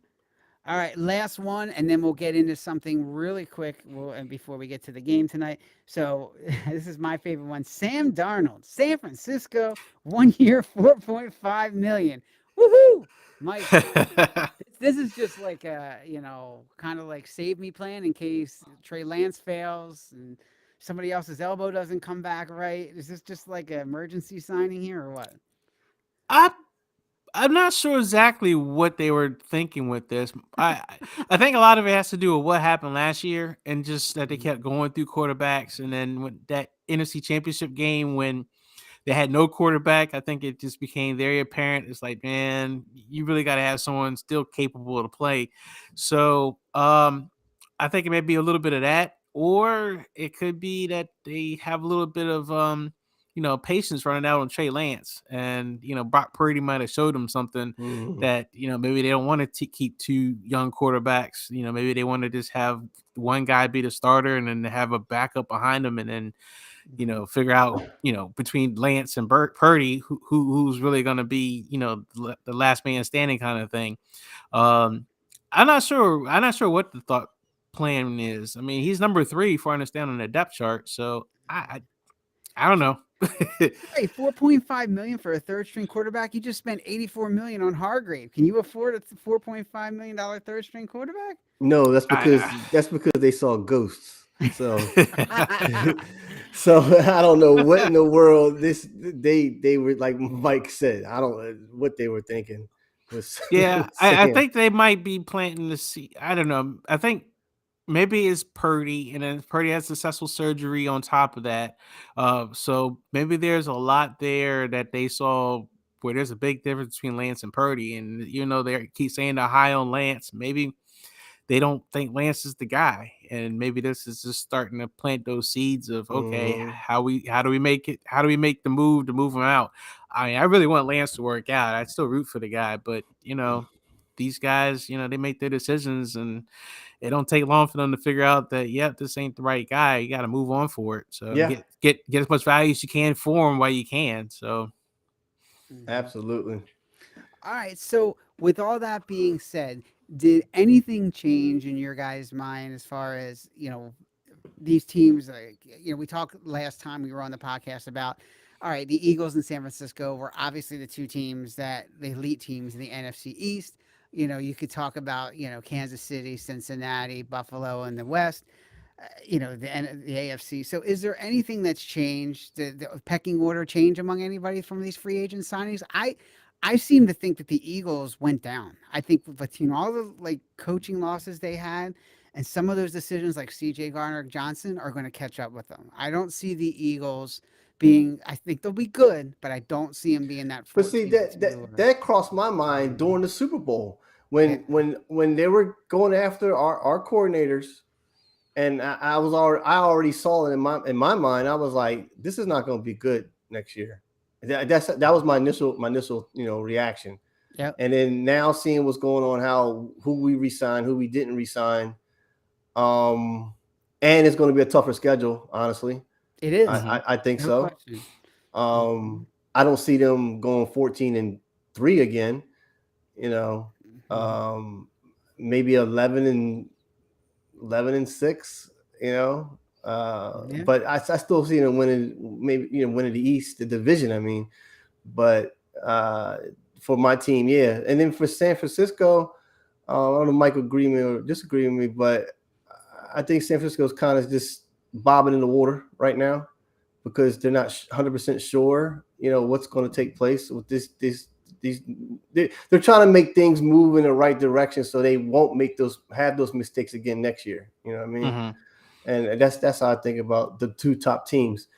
All right, last one, and then we'll get into something really quick and before we get to the game tonight. So this is my favorite one. Sam Darnold, San Francisco, 1 year, $4.5 million. Woohoo! Mike, this is just like a, kind of like save me plan in case Trey Lance fails and somebody else's elbow doesn't come back right. Is this just like an emergency signing here or what? I'm not sure exactly what they were thinking with this. I think a lot of it has to do with what happened last year and just that they kept going through quarterbacks. And then when that NFC Championship game, when they had no quarterback, I think it just became very apparent. It's like, man, you really got to have someone still capable to play. So I think it may be a little bit of that, or it could be that they have a little bit of patience running out on Trey Lance, and Brock Purdy might have showed them something that maybe they don't want to keep two young quarterbacks. Maybe they want to just have one guy be the starter and then have a backup behind him, and then figure out between Lance and Purdy who's really going to be the last man standing kind of thing. I'm not sure what the thought plan is. I mean, he's number 3 for I understand on the depth chart, so I don't know. Hey, $4.5 million for a third string quarterback. You just spent $84 million on Hargrave. Can you afford a $4.5 million third string quarterback? No, that's because they saw ghosts. So so I don't know what in the world they were, like Mike said. I don't know what they were thinking. I think they might be planting the seed. I don't know. I think maybe it's Purdy, and then Purdy has successful surgery on top of that. So maybe there's a lot there that they saw where there's a big difference between Lance and Purdy. And, they keep saying they're high on Lance. Maybe they don't think Lance is the guy. And maybe this is just starting to plant those seeds of, okay, how do we make the move to move him out? I mean, I really want Lance to work out. I'd still root for the guy, but, these guys, they make their decisions, and it don't take long for them to figure out that, this ain't the right guy. You got to move on for it. So get as much value as you can for him while you can. So absolutely. All right. So with all that being said, did anything change in your guys' mind as far as, these teams? We talked last time we were on the podcast about, all right, the Eagles and San Francisco were obviously the two teams the elite teams in the NFC East. You could talk about, Kansas City, Cincinnati, Buffalo in the West, the AFC. So is there anything that's changed, the pecking order change among anybody from these free agent signings? I seem to think that the Eagles went down. I think between all the coaching losses they had and some of those decisions like C.J. Gardner-Johnson are going to catch up with them. I don't see the Eagles being, I think they'll be good, but I don't see them being that. But see, that crossed my mind during the Super Bowl when they were going after our coordinators, and I already saw it in my mind. I was like, this is not going to be good next year. That was my initial reaction. Yep. And then now seeing what's going on, who we resigned, who we didn't resign, and it's going to be a tougher schedule. Honestly, It is. I think No so. question. I don't see them going 14-3 again. Maybe 11-6. But I still see them winning. Maybe winning the East, the division. I mean, but for my team, yeah. And then for San Francisco, I don't know, Mike agree with me or disagree with me, but I think San Francisco is kind of just bobbing in the water right now because they're not 100% sure, what's going to take place with they're trying to make things move in the right direction so they won't have those mistakes again next year. You know what I mean? Mm-hmm. And that's how I think about the two top teams.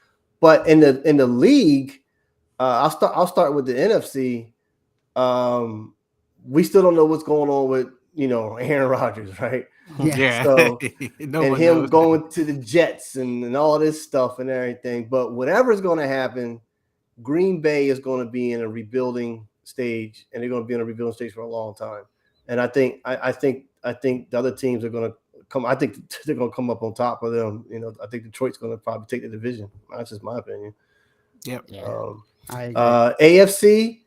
But in the league, I'll start with the NFC. We still don't know what's going on with Aaron Rodgers, right? Yeah. So No and one him knows. going to the Jets and all this stuff and everything. But whatever's going to happen, Green Bay is going to be in a rebuilding stage, and they're going to be in a rebuilding stage for a long time. And I think the other teams are going to come. I think they're going to come up on top of them. I think Detroit's going to probably take the division. That's just my opinion. Yep. Yeah. I agree. AFC.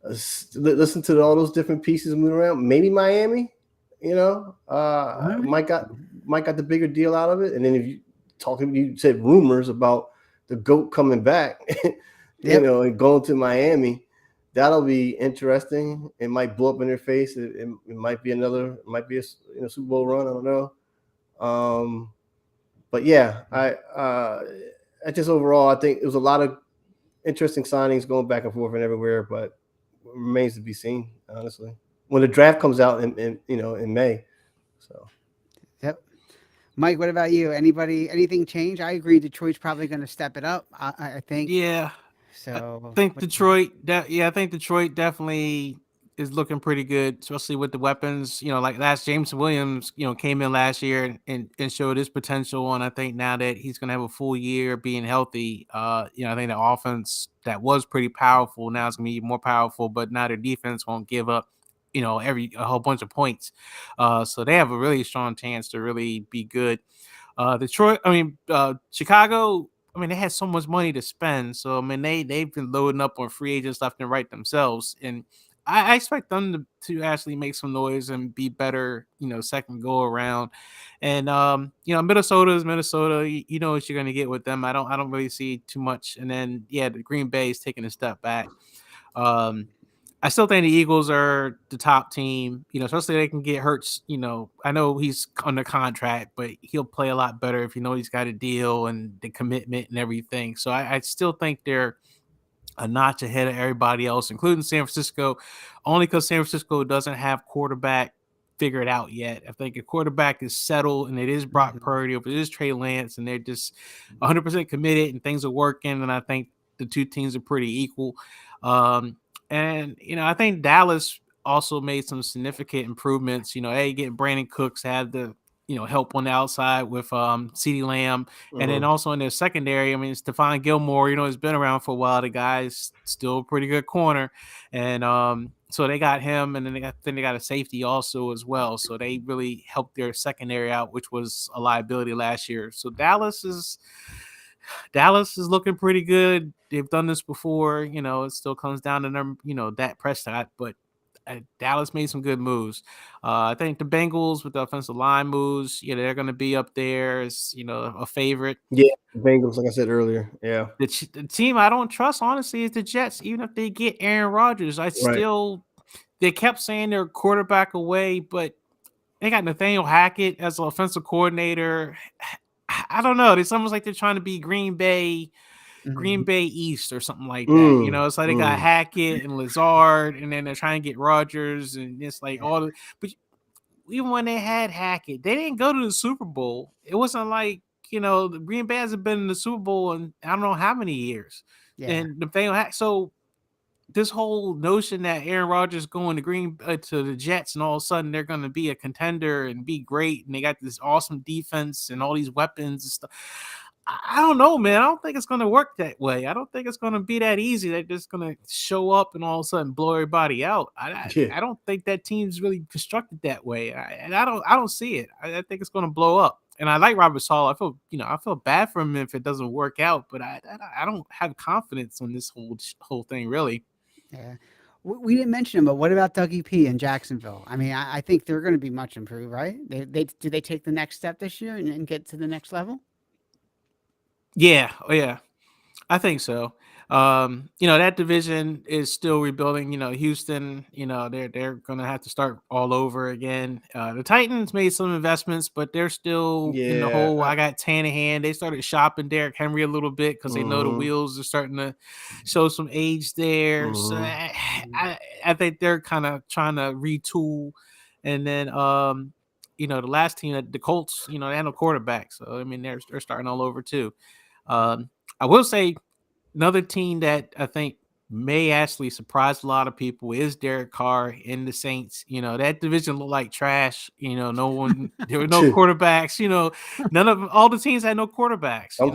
Listen to all those different pieces moving around. Maybe Miami. Mike got the bigger deal out of it. And then if you said rumors about the GOAT coming back, and going to Miami, that'll be interesting. It might blow up in their face. It might be a Super Bowl run. I don't know. But yeah, I just overall, I think it was a lot of interesting signings going back and forth and everywhere, but it remains to be seen, honestly, when the draft comes out in May. So. Yep. Mike, what about you? Anything change? I agree. Detroit's probably going to step it up. I think. Yeah. So I think Detroit. I think Detroit definitely is looking pretty good, especially with the weapons. Like Jameson Williams, came in last year and showed his potential. And I think now that he's going to have a full year being healthy, I think the offense that was pretty powerful now is going to be more powerful. But now their defense won't give up, a whole bunch of points. So they have a really strong chance to really be good. Chicago. They had so much money to spend. So, they've been loading up on free agents left and right themselves. And I expect them to actually make some noise and be better, second go around. And, Minnesota is Minnesota. You know what you're going to get with them. I don't really see too much. And then, the Green Bay is taking a step back. I still think the Eagles are the top team, especially they can get Hurts. I know he's under contract, but he'll play a lot better if he's got a deal and the commitment and everything. So I still think they're a notch ahead of everybody else, including San Francisco, only because San Francisco doesn't have quarterback figured out yet. I think a quarterback is settled, and it is Brock Purdy, or it is Trey Lance, and they're just 100% committed, and things are working. And I think the two teams are pretty equal. And, I think Dallas also made some significant improvements. Getting Brandon Cooks, had the, help on the outside with CeeDee Lamb. And then also in their secondary, Stephon Gilmore, has been around for a while. The guy's still a pretty good corner. And so they got him, and then they got a safety also as well. So they really helped their secondary out, which was a liability last year. So Dallas is looking pretty good. They've done this before. It still comes down to them, Dak Prescott, but Dallas made some good moves. I think the Bengals with the offensive line moves, they're going to be up there as, a favorite. Yeah, the Bengals, like I said earlier. Yeah. The team I don't trust, honestly, is the Jets. Even if they get Aaron Rodgers, they kept saying they're a quarterback away, but they got Nathaniel Hackett as an offensive coordinator. I don't know. It's almost like they're trying to be Green Bay East or something like that. It's like they got Hackett and Lazard, and then they're trying to get Rodgers, and it's like all the. But even when they had Hackett, they didn't go to the Super Bowl. It wasn't like the Green Bay hasn't been in the Super Bowl in I don't know how many years. Yeah. And Nathaniel Hackett. So this whole notion that Aaron Rodgers going to the Jets and all of a sudden they're going to be a contender and be great and they got this awesome defense and all these weapons and stuff. I don't know, man. I don't think it's going to work that way. I don't think it's going to be that easy. They're just going to show up and all of a sudden blow everybody out. I don't think that team's really constructed that way. I don't see it. I think it's going to blow up. And I like Robert Saleh. I feel bad for him if it doesn't work out, but I don't have confidence on this whole thing really. Yeah. We didn't mention him, but what about Dougie P in Jacksonville? I mean, I think they're going to be much improved, right? Do they take the next step this year and get to the next level? Yeah. Oh, yeah. I think so. That division is still rebuilding. Houston, they're going to have to start all over again. The Titans made some investments, but they're still in the hole. I got Tannehill. They started shopping Derrick Henry a little bit because they know the wheels are starting to show some age there. So I think they're kind of trying to retool. And then, the last team, the Colts, they had no quarterback. So, I mean, they're starting all over too. I will say another team that I think may actually surprise a lot of people is Derek Carr in the Saints. That division looked like trash. There were no quarterbacks. All the teams had no quarterbacks. They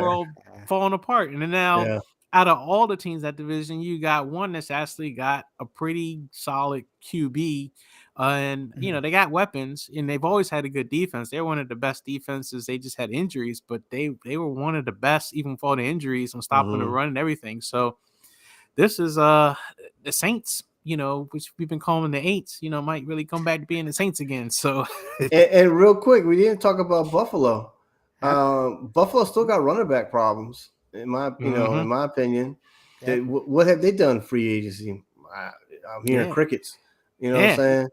were all falling apart. And then now, out of all the teams that division, you got one that's actually got a pretty solid QB. And they got weapons, and they've always had a good defense. They're one of the best defenses. They just had injuries, but they were one of the best, even for the injuries, on stopping the run and everything. So this is the Saints, which we've been calling the Aints, might really come back to being the Saints again. So and real quick, we didn't talk about Buffalo. Buffalo still got running back problems, in my opinion. What have they done free agency? I'm hearing crickets. You know what I'm saying?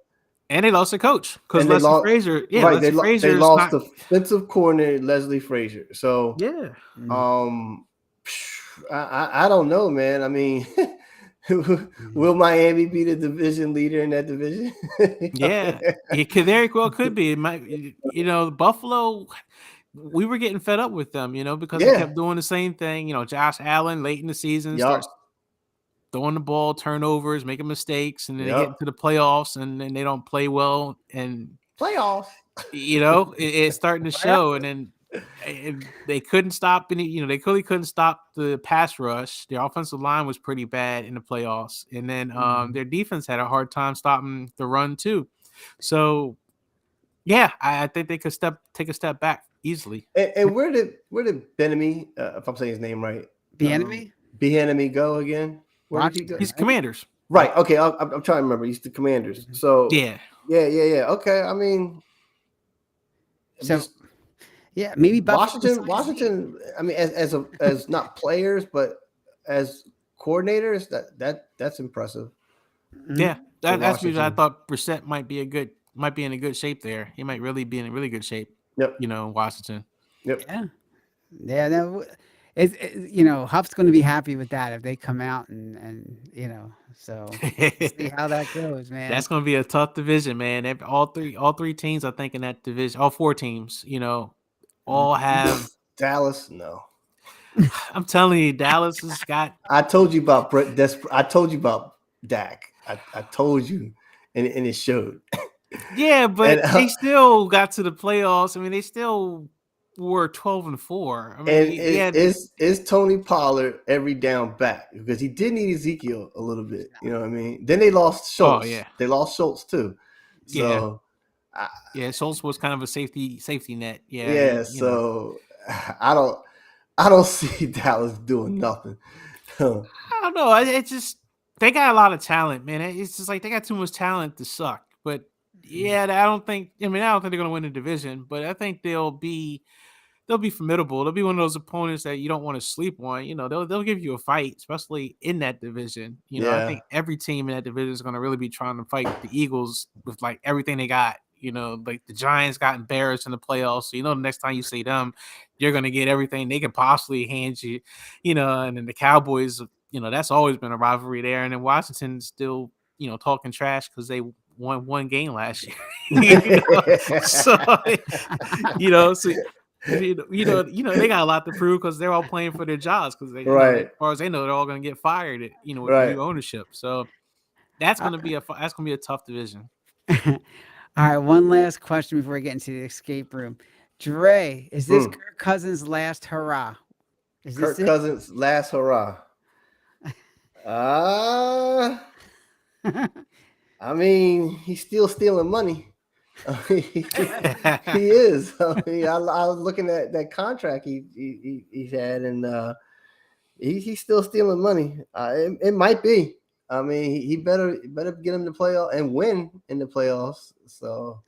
And they lost a coach because Leslie Frazier. Yeah, right. They lost the defensive coordinator, Leslie Frazier. So I don't know, man. I mean, will Miami be the division leader in that division? It could very well could be. It might, Buffalo. We were getting fed up with them, because they kept doing the same thing. Josh Allen late in the season starts throwing the ball, turnovers, making mistakes, and then they get into the playoffs and then they don't play well. And playoffs, it's starting to show. And then they couldn't stop any. They clearly couldn't stop the pass rush. Their offensive line was pretty bad in the playoffs, and then their defense had a hard time stopping the run too. So, I think they could take a step back easily. And where did Bieniemy, if I'm saying his name right, Bieniemy go again? He's Commanders. Right. Okay. I'm trying to remember. He's the Commanders. So yeah. Okay. I mean, maybe Washington. I mean, as not players, but as coordinators, that's impressive. Yeah, that's because I thought Brissett might be in a good shape there. He might really be in a really good shape. Yep. Washington. Yep. Yeah. No. Huff's going to be happy with that if they come out and so see how that goes, man. That's going to be a tough division, man. All three teams, I think, in that division, all four teams, all have Dallas. No, I'm telling you, Dallas has got. I told you about I told you about Dak. I told you, and it showed. Yeah, but they still got to the playoffs. I mean, they still were 12-4. I mean, is Tony Pollard every down back because he did need Ezekiel a little bit. You know what I mean? Then they lost Schultz. They lost Schultz too. So Schultz was kind of a safety net. So I don't see Dallas doing nothing. I don't know. It's just they got a lot of talent, man. It's just like they got too much talent to suck. But I don't think they're going to win the division, but I think they'll be formidable. They'll be one of those opponents that you don't want to sleep on. They'll give you a fight, especially in that division. I think every team in that division is going to really be trying to fight the Eagles with like everything they got. Like the Giants got embarrassed in the playoffs. So, the next time you see them, you're going to get everything they can possibly hand you, and then the Cowboys, that's always been a rivalry there. And then Washington's still, talking trash because they won one game last year. So They got a lot to prove because they're all playing for their jobs because they, Right. as far as they know, they're all going to get fired. With the Right. new ownership. So that's going to be a tough division. All right, one last question before we get into the escape room. Dre, is this Kirk Cousins' last hurrah? Is this Kirk Cousins' last hurrah? I mean, he's still stealing money. He is. I mean, I was looking at that contract he's had, and he's still stealing money. It might be. I mean, he better get him to playoff and win in the playoffs. So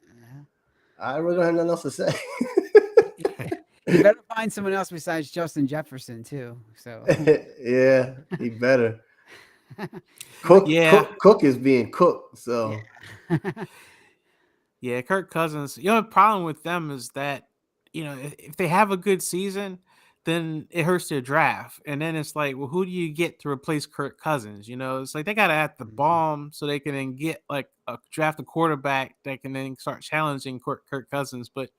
I really don't have nothing else to say. You better find someone else besides Justin Jefferson too. So yeah, he better. Cook is being cooked. So yeah, Kirk Cousins. The problem with them is that if they have a good season, then it hurts their draft, and then it's like, well, who do you get to replace Kirk Cousins? It's like they got to add the bomb so they can then get like draft a quarterback that can then start challenging Kirk Cousins. But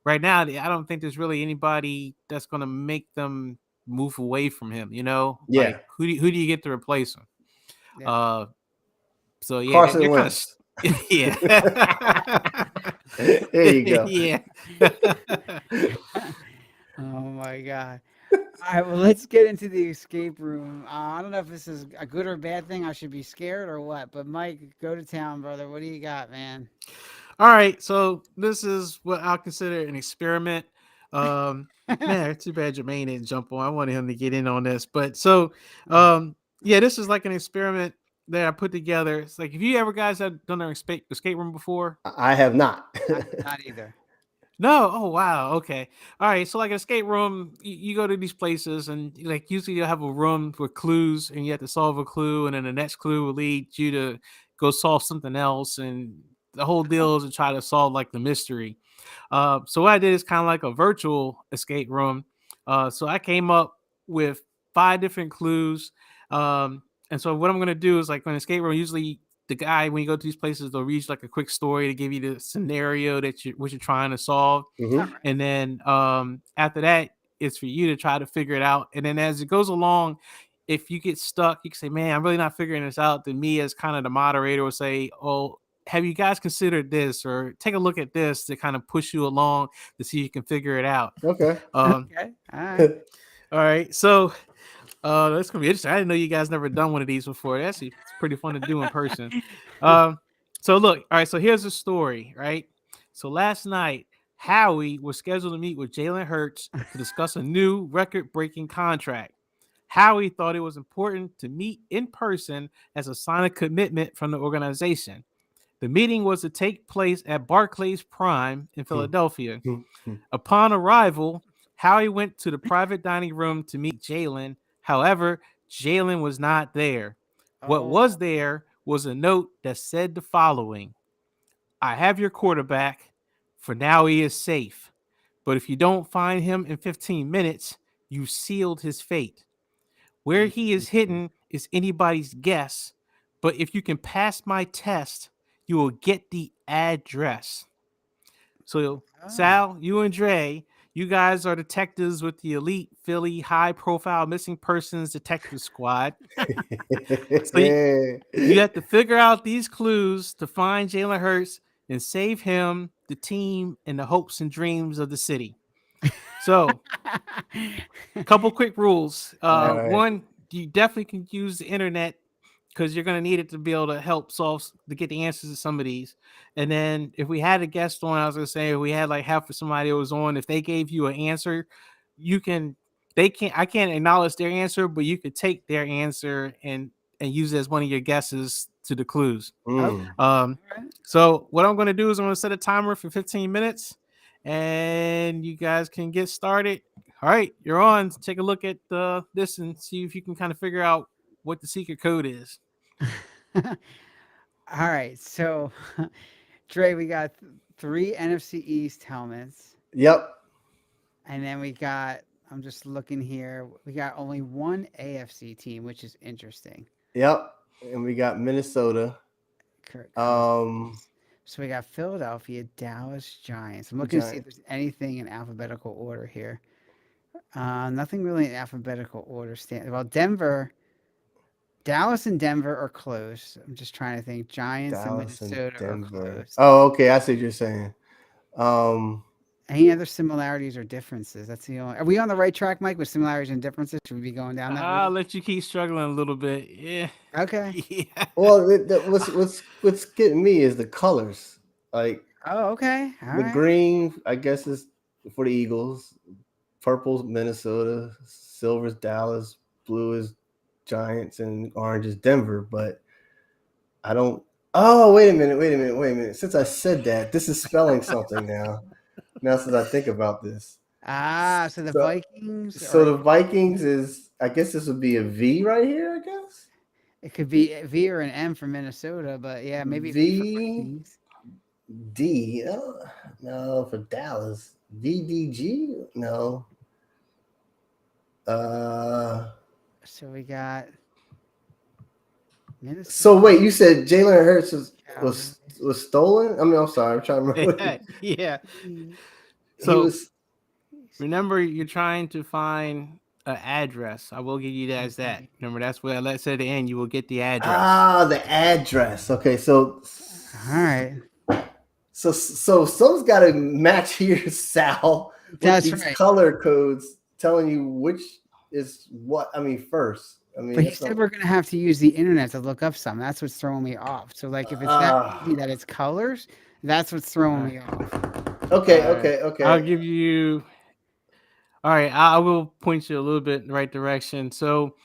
right now, I don't think there's really anybody that's going to make them move away from him. Yeah. Like who do you get to replace him? Yeah. So yeah, Carson Wentz. Yeah. There you go. Yeah. Oh my God. All right, well, let's get into the escape room. I don't know if this is a good or bad thing. I should be scared or what, but Mike, go to town, brother. What do you got, man? All right, so this is what I'll consider an experiment. Man, it's too bad Jermaine didn't jump on. I wanted him to get in on this, but so this is like an experiment that I put together. It's like, have you ever guys have done an escape room before? I have not. Not either. No. Oh wow. Okay. All right. So like an escape room, you go to these places, and like usually you have a room with clues, and you have to solve a clue, and then the next clue will lead you to go solve something else, and the whole deal is to try to solve like the mystery. So what I did is kind of like a virtual escape room. So I came up with 5 different clues. And so what I'm gonna do is, like, when escape room, usually the guy, when you go to these places, they'll read like a quick story to give you the scenario that you're trying to solve. Mm-hmm. And then after that, it's for you to try to figure it out. And then as it goes along, if you get stuck, you can say, man, I'm really not figuring this out. Then me, as kind of the moderator, will say, oh, have you guys considered this, or take a look at this, to kind of push you along to see if you can figure it out. Okay. Okay. All right. So that's gonna be interesting. I didn't know you guys never done one of these before. Actually, it's pretty fun to do in person. So look, all right. So here's the story, right? So last night, Howie was scheduled to meet with Jalen Hurts to discuss a new record-breaking contract. Howie thought it was important to meet in person as a sign of commitment from the organization. The meeting was to take place at Barclays Prime in Philadelphia. Upon arrival, Howie went to the private dining room to meet Jalen. However, Jalen was not there. What was there was a note that said the following: I have your quarterback. For now, he is safe. But if you don't find him in 15 minutes, you sealed his fate. Where he is hidden is anybody's guess. But if you can pass my test, you will get the address. So, Sal, you and Dre, you guys are detectives with the elite Philly high-profile missing persons detective squad. So you have to figure out these clues to find Jalen Hurts and save him, the team, and the hopes and dreams of the city. So, a couple quick rules. Right. One, you definitely can use the internet, because you're going to need it to be able to help to get the answers to some of these. And then if we had a guest on, I was going to say, if we had like half of somebody who was on, if they gave you an answer, I can't acknowledge their answer, but you could take their answer and use it as one of your guesses to the clues. So what I'm going to do is I'm going to set a timer for 15 minutes and you guys can get started. All right, you're on. Take a look at this and see if you can kind of figure out what the secret code is. All right, so Dre, we got 3 NFC East helmets. Yep. And then we got, I'm just looking here, we got only 1 AFC team, which is interesting. Yep. And we got Minnesota. Correct. So we got Philadelphia, Dallas, Giants. I'm looking to see if Giants. there's anything in alphabetical order here. Nothing really in alphabetical order. Well, Dallas and Denver are close. I'm just trying to think. Giants and Dallas and Minnesota are Denver. close. Oh, okay. I see what you're saying. Um, Any other similarities or differences? That's the only. Are we on the right track, Mike, with similarities and differences? Should we be going down that I'll road? let you keep struggling a little bit. Yeah. Okay. Yeah. well, what's getting me is the colors. Like Oh, okay. All the right. green, I guess, is for the Eagles. Purple's Minnesota. Silver's Dallas. Blue is Giants, and orange is Denver. But I don't. Oh, wait a minute. Since I said that, this is spelling something now. Now, since I think about this, So the so, Vikings so are. the Vikings is. I guess this would be a V right here. I guess It could be a V or an M for Minnesota, but yeah, maybe V for V Vikings. D. No, for Dallas. VDG. No. So we got Minnesota. So wait, you said Jalen Hurts Cowboys. was stolen? I mean, I'm sorry, I'm trying to remember. What Yeah. he So was. remember, you're trying to find an address. I will give you that as that. Remember, that's what I said at the end. You will get the address. The address. Okay, so All right. so some's got to match here, Sal. With That's these right. color codes telling you which is what. I mean, first. I mean, But you that's said not, we're gonna have to use the internet to look up some. That's what's throwing me off. So like if it's that Ah. easy that it's colors, that's what's throwing me off. okay. I'll give you. All right, I will point you a little bit in the right direction. So,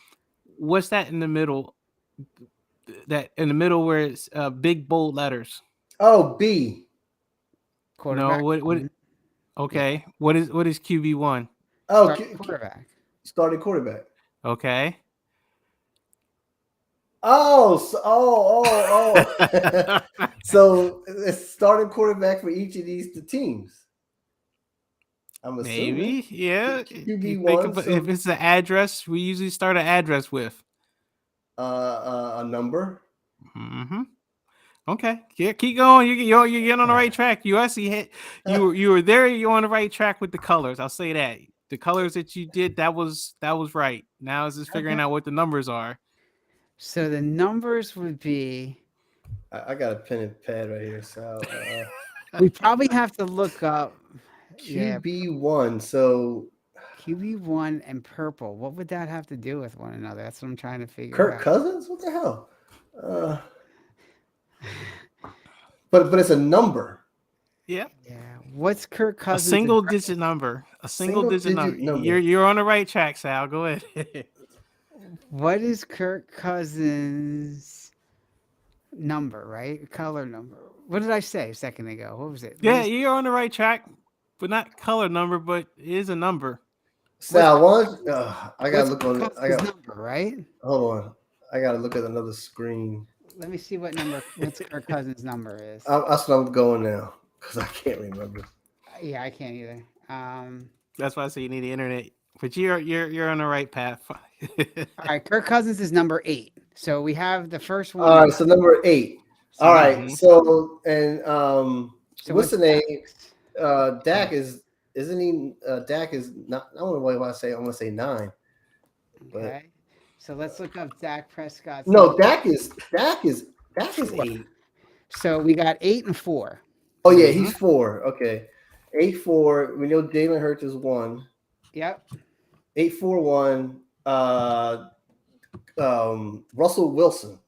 what's that in the middle? That in the middle where it's big bold letters. Oh, B. Quarterback. No, what? Okay, what is QB1? Oh, Quarterback. starting quarterback. Okay. Oh. So it's starting quarterback for each of these teams. I'm assuming. Maybe, yeah. QB1. So, If it's an address, we usually start an address with. a number. Mm-hmm. Okay, yeah, keep going. You're getting on the right track. You actually hit. You were there. You're on the right track with the colors. I'll say that. The colors that you did, that was right. Now it's just figuring out what the numbers are. So the numbers would be. I got a pen and pad right here. So We probably have to look up. Yeah, QB1. So QB1 and purple. What would that have to do with one another? That's what I'm trying to figure Kirk out. Cousins? What the hell? But it's a number. Yeah, Yeah. What's Kirk a Cousins? single digit number. A single digit number. You're on the right track, Sal. Go ahead. What is Kirk Cousins' number, right? Color number. What did I say a second ago? What was it? Yeah, you're on the right track, but not color number, but it is a number. Sal, I gotta look on. Number, right? Hold on. I gotta look at another screen. Let me see what number. What's Kirk Cousins' number is? That's what I'm going now because I can't remember. Yeah, I can't either. That's why I say you need the internet. But you're on the right path. All right, Kirk Cousins is number 8. So we have the first one. All right, so number 8. All right, so and So what's the name? Dak isn't he? Dak is not. I don't know what I say. I'm gonna say 9. Okay. So let's look up Dak Prescott. No, Dak is 8. So we got 8 and 4. Oh yeah, he's 4. Okay, 8-4. We know Jalen Hurts is 1. Yep. 8-4-1. Russell Wilson.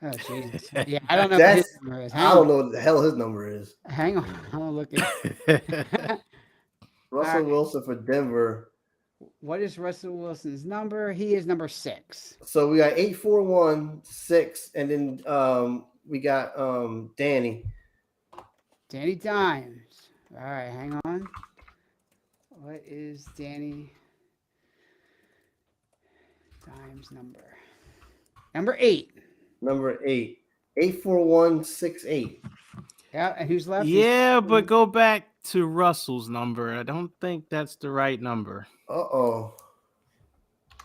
Oh Jesus. Yeah, I don't know That's- what his number is. I don't know what the hell his number is. Hang on. I'm gonna look at Russell right. Wilson for Denver. what is Russell Wilson's number? He is number 6. So we got 8-4-1, 6, and then we got Danny. Danny Dimes. All right, hang on. What is Danny Dimes' number? Number 8. Number 8. 8-4-1-6-8. Yeah, and who's left? Yeah, but go back to Russell's number. I don't think that's the right number. Uh-oh.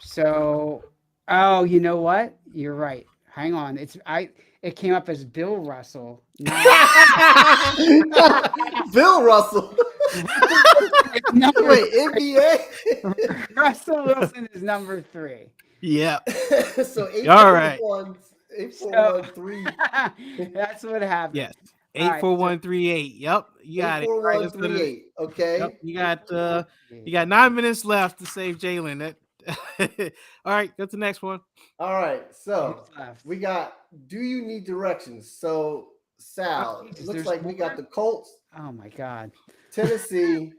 So, oh, you know what? You're right. hang on. It came up as Bill Russell. not- Bill Russell. number Wait, NBA. Russell Wilson is number 3. Yeah. So All right. 841-3. That's what happened. Yes. All right, so 84138. Yep. You got it. All right, let's go to the- 84138. Okay. Yep, you got 9 minutes left to save Jalen. That all right, go to the next one. All right. So Who's left? we got, do you need directions? So Sal, Oh, it Jesus, looks there's like we got more? the Colts, Oh my God. Tennessee,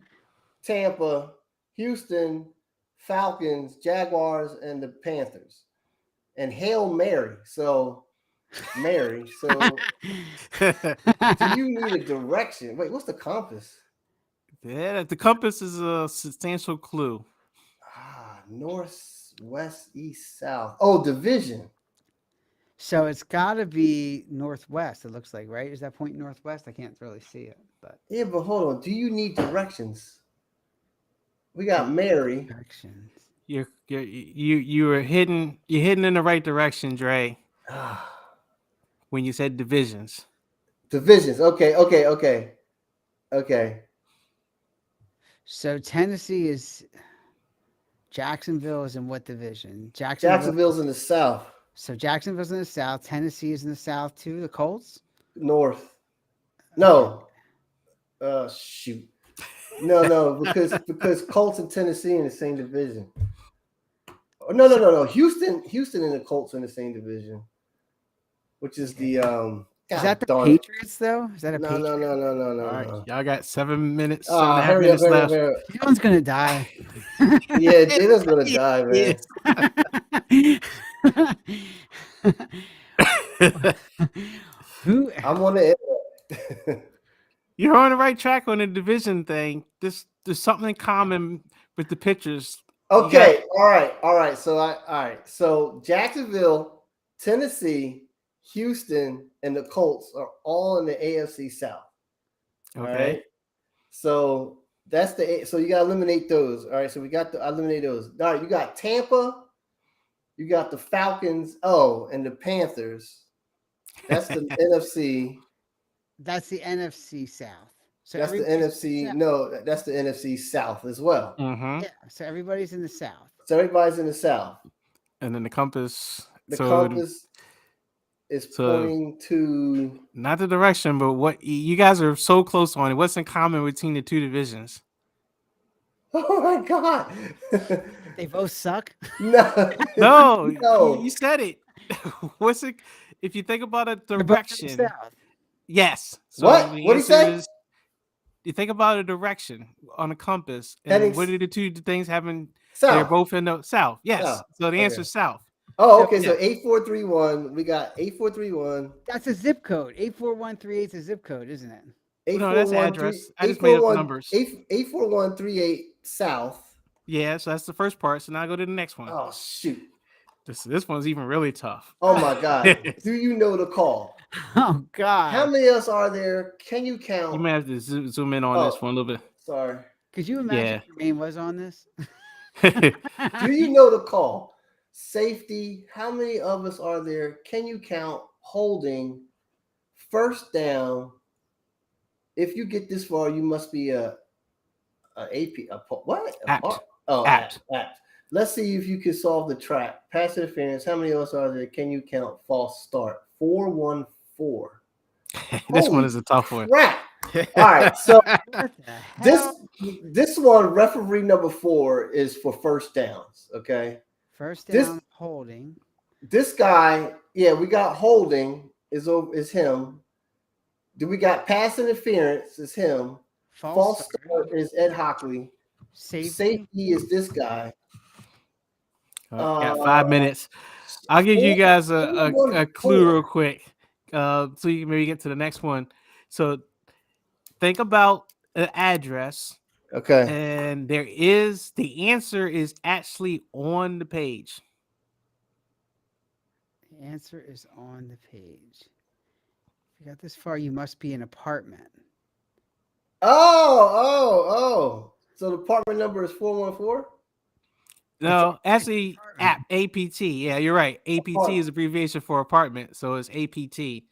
Tampa, Houston, Falcons, Jaguars, and the Panthers. And Hail Mary. So Mary. So do you need a direction? Wait, what's the compass? Yeah, the compass is a substantial clue. North, west, east, south. Oh, division. So it's got to be northwest. It looks like, right? Is that point northwest? I can't really see it, but Yeah, but hold on. Do you need directions? We got Mary. directions. You're heading in the right direction, Dre. When you said divisions. Divisions. Okay. So Tennessee is Jacksonville is in what division? Jacksonville's in the south, So Jacksonville's in the south. Tennessee is in the south too. The Colts. north. No. Shoot. No, because Colts and Tennessee in the same division. Oh, no. Houston and the Colts in the same division, which is the Is that the darn it. Patriots though? Is that a No. Patriot? All right, y'all got 7 minutes. Oh, 7.5 hurry up, minutes hurry up, left. hurry up. Someone's gonna die. Yeah, Jada's gonna die, man. Who? I'm on the You're on the right track on the division thing. There's something in common with the pictures. Okay, all right. So Jacksonville, Tennessee, Houston, and the Colts are all in the AFC South. Okay. All right. So that's so you gotta eliminate those. All right. So we got to eliminate those. All right, you got Tampa, you got the Falcons, and the Panthers. That's the NFC. That's the NFC South. So That's the everybody's NFC. South. No, that's the NFC South as well. Mm-hmm. Yeah. So everybody's in the South. So everybody's in the South. And then the compass. The so compass is so- pointing to. not the direction, but what you guys are so close on it. What's in common between the two divisions? Oh my God! They both suck. No, No, No. you said it. What's it? If you think about a They're both in the direction, South. yes. What? the What'd he answer say? is- you think about a direction on a compass, and Heading what do the two things happen? They're South. both in the south. Yes. South. So the answer Okay. is south. Oh, okay. So Yeah. 8431. We got 8431. That's a zip code. 84138 is a zip code, isn't it? No, that's the address. I just made up the numbers. 84138 South. Yeah. So that's the first part. So now I go to the next one. Oh shoot! This one's even really tough. Oh my God! Do you know the call? Oh God. How many of us are there? Can you You count? may have to zoom in on this Oh. one a little Sorry. Could you imagine Yeah. if your name was on this? bit. Do you know the call? Safety. How many of us are there? Can you count? Holding. First down. If you get this far, you must be a AP. What? Apt. Oh, Apt. apt. Let's see if you can solve the trap. Pass interference. How many of us are there? Can you count? False start. 414. This one Holy is a tough one. Crap. All right. So What the hell? this one, referee number 4 is for first downs. Okay. First this- down holding. This guy, yeah, we got holding is him. Do we got pass interference is him. False start is Ed Hockley. Safety. Safety is this guy. Got 5 minutes. I'll give you guys a clue real quick, so you can maybe get to the next one. So think about an address, Okay. and the answer is actually on the page. The answer is on the page. If you got this far, you must be an apartment. Oh. So the apartment number is 414? No, actually, APT. Yeah, you're right. APT is abbreviation for apartment, so it's APT.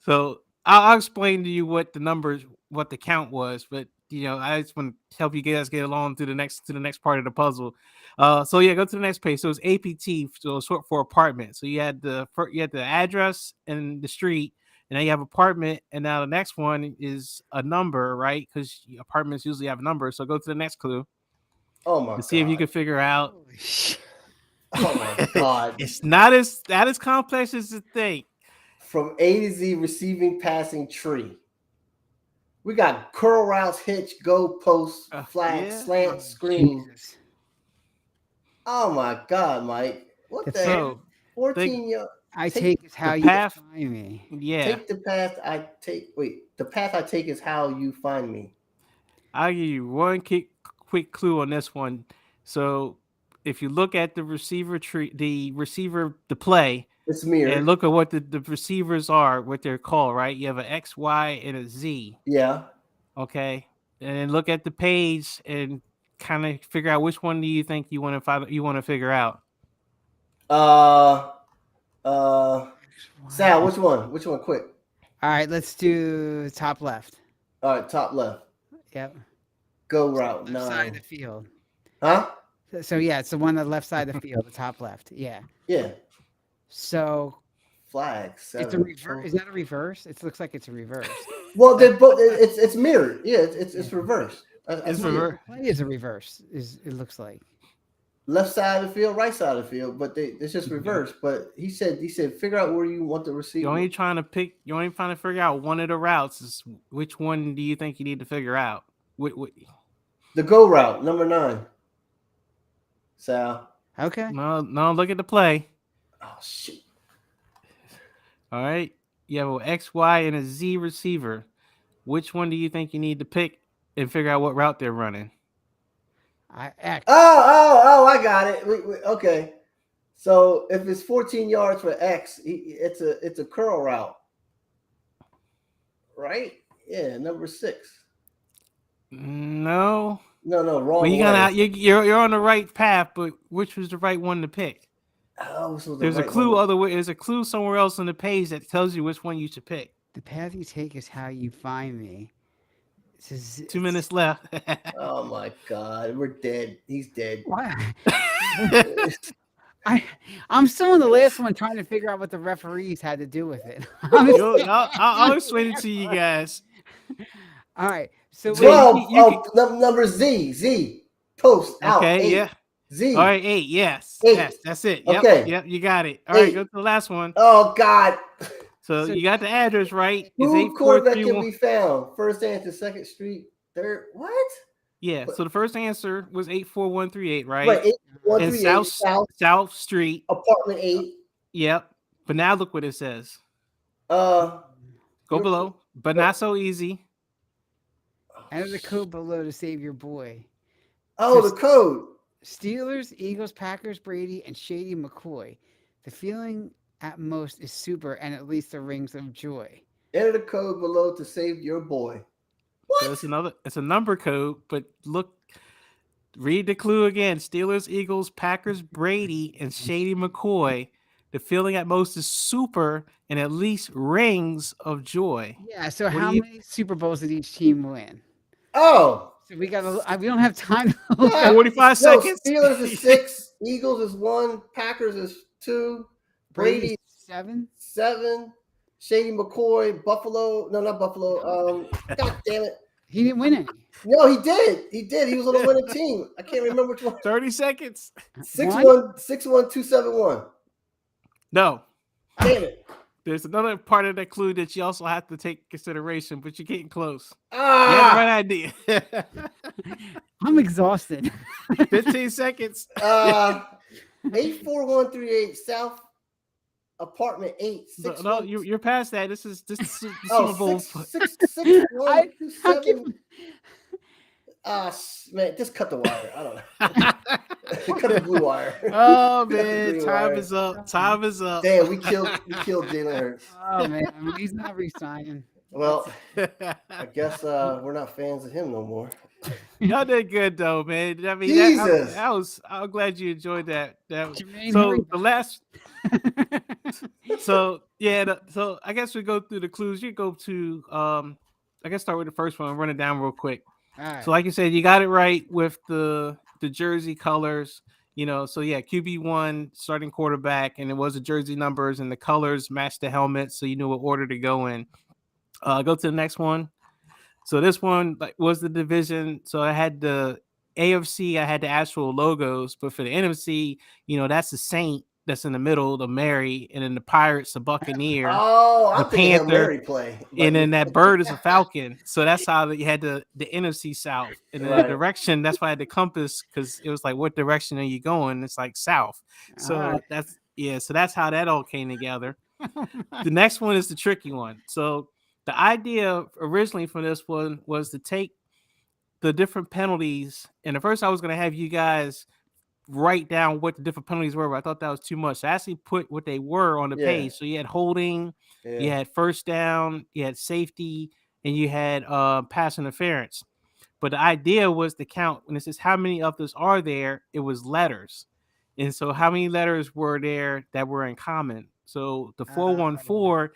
So I'll explain to you what the numbers, what the count was, but I just want to help you guys get along to the next part of the puzzle. So yeah, go to the next page. So it's APT, so short for apartment. So you had the address and the street, and then you have apartment, and now the next one is a number, right? Because apartments usually have a number. So go to the next clue. Oh my god. See if you can figure out. Oh my god. It's not as complex as you think. From A to Z, receiving, passing, tree. We got curl routes, hitch, go, post, flat, slant, screen. Jesus. Oh my god, Mike. What the heck? 14 year. I take is how you find me. Yeah. Take the path I take. Wait, the path I take is how you find me. I'll give you one quick clue on this one. So if you look at the receiver tree, the play, it's mirrored. And look at what the receivers are, what they're called, right? You have an X, Y, and a Z. Yeah. Okay. And then look at the page and kind of figure out which one do you think you want to figure out. Sal, which one? Which one? Quick. All right, let's do top left. All right, top left. Yep. Go route. Left side of the field. Huh? So yeah, it's the one on the left side of the field, the top left. Yeah. Yeah. So flags. It's a reverse. Is that a reverse? It looks like it's a reverse. Well, they're both. It's mirrored. Yeah, it's reverse. It's reverse. Play is a reverse. It looks like left side of the field, right side of the field, but it's just reverse. But he said figure out where you want the receiver. You're only trying to figure out one of the routes. Is which one do you think you need to figure out? The go route, number 9. Sal. Okay. No, look at the play. Oh shit. All right. You have an X, Y, and a Z receiver. Which one do you think you need to pick and figure out what route they're running? X. Oh, I got it. Okay. So if it's 14 yards for X, it's a curl route. Right? Yeah, number 6. No, wrong. Well, you're on the right path, but which was the right one to pick? Oh, so there's a clue other way. There's a clue somewhere else on the page that tells you which one you should pick. The path you take is how you find me. 2 minutes left. Oh my God, we're dead. He's dead. Why? I'm still on the last one trying to figure out what the referees had to do with it. I'll explain it to you guys. All right. So 12. Number Z. Post out. Okay. 8. Yeah. Z. All right. 8. Yes. 8. Yes. That's it. Yep. Okay. Yep. You got it. All 8. right. Go to the last one. Oh God. So you got the address right. Who quarterback can be found? First answer, 2nd Street, 3rd. What? Yeah. So the first answer was 84138, right? Right. 84138 South Street, apartment 8. Yep. But now look what it says. Go below, but not so easy. Enter the code below to save your boy. Oh, the code. Steelers, Eagles, Packers, Brady, and Shady McCoy. The feeling at most is super, and at least the rings of joy. Enter the code below to save your boy. What? So it's a number code, but read the clue again. Steelers, Eagles, Packers, Brady, and Shady McCoy. The feeling at most is super, and at least rings of joy. Yeah. So how many Super Bowls did each team win? Oh. So we don't have time. 45 seconds. Steelers is 6. Eagles is 1. Packers is 2. Brady 7. Shady McCoy, Buffalo. No, not Buffalo. God damn it. He didn't win any. No, he did. He was on the winning team. I can't remember which one. 30 seconds. 6-1-271. No. Damn it. There's another part of that clue that you also have to take consideration, but you're getting close. You Ah. have the right idea. I'm exhausted. 15 seconds. 84138 South Apartment 8. No, you're past that. This is Super Bowl. 6-1-2-7. Man, just cut the wire. I don't know. Cut the blue wire. Oh man, time is up. Time is up. Damn, we killed Jalen Hurts. Oh man, he's not re-signing. Well, I guess we're not fans of him no more. Y'all did good though, man. I mean, Jesus. that was. I'm glad you enjoyed that. Jermaine, So hurry the last. So yeah, so I guess we go through the clues. You go to I guess start with the first one and run it down real quick. All right. So like you said, you got it right with the jersey colors. You know, so yeah, QB1 starting quarterback, and it was the jersey numbers and the colors matched the helmet, so you knew what order to go in. Go to the next one. So this one was the division. So I had the AFC, I had the actual logos, but for the NFC, you know, that's the Saint that's in the middle, the Mary, and then the Pirates, the Buccaneer, Oh, the I'm thinking Hail Panther, Mary play. and then that bird is a falcon. So that's how you had the NFC South. And then the Right. direction, that's why I had the compass, because it was like, what direction are you going? It's like south. So Alright. so that's how that all came together. The next one is the tricky one. So the idea originally for this one was to take the different penalties. And at first I was going to have you guys write down what the different penalties were, but I thought that was too much. So I actually put what they were on the Yeah. page. So you had holding, Yeah. you had first down, you had safety, and you had pass interference. But the idea was to count, when it says how many of those are there, it was letters. And so how many letters were there that were in common? So the 414,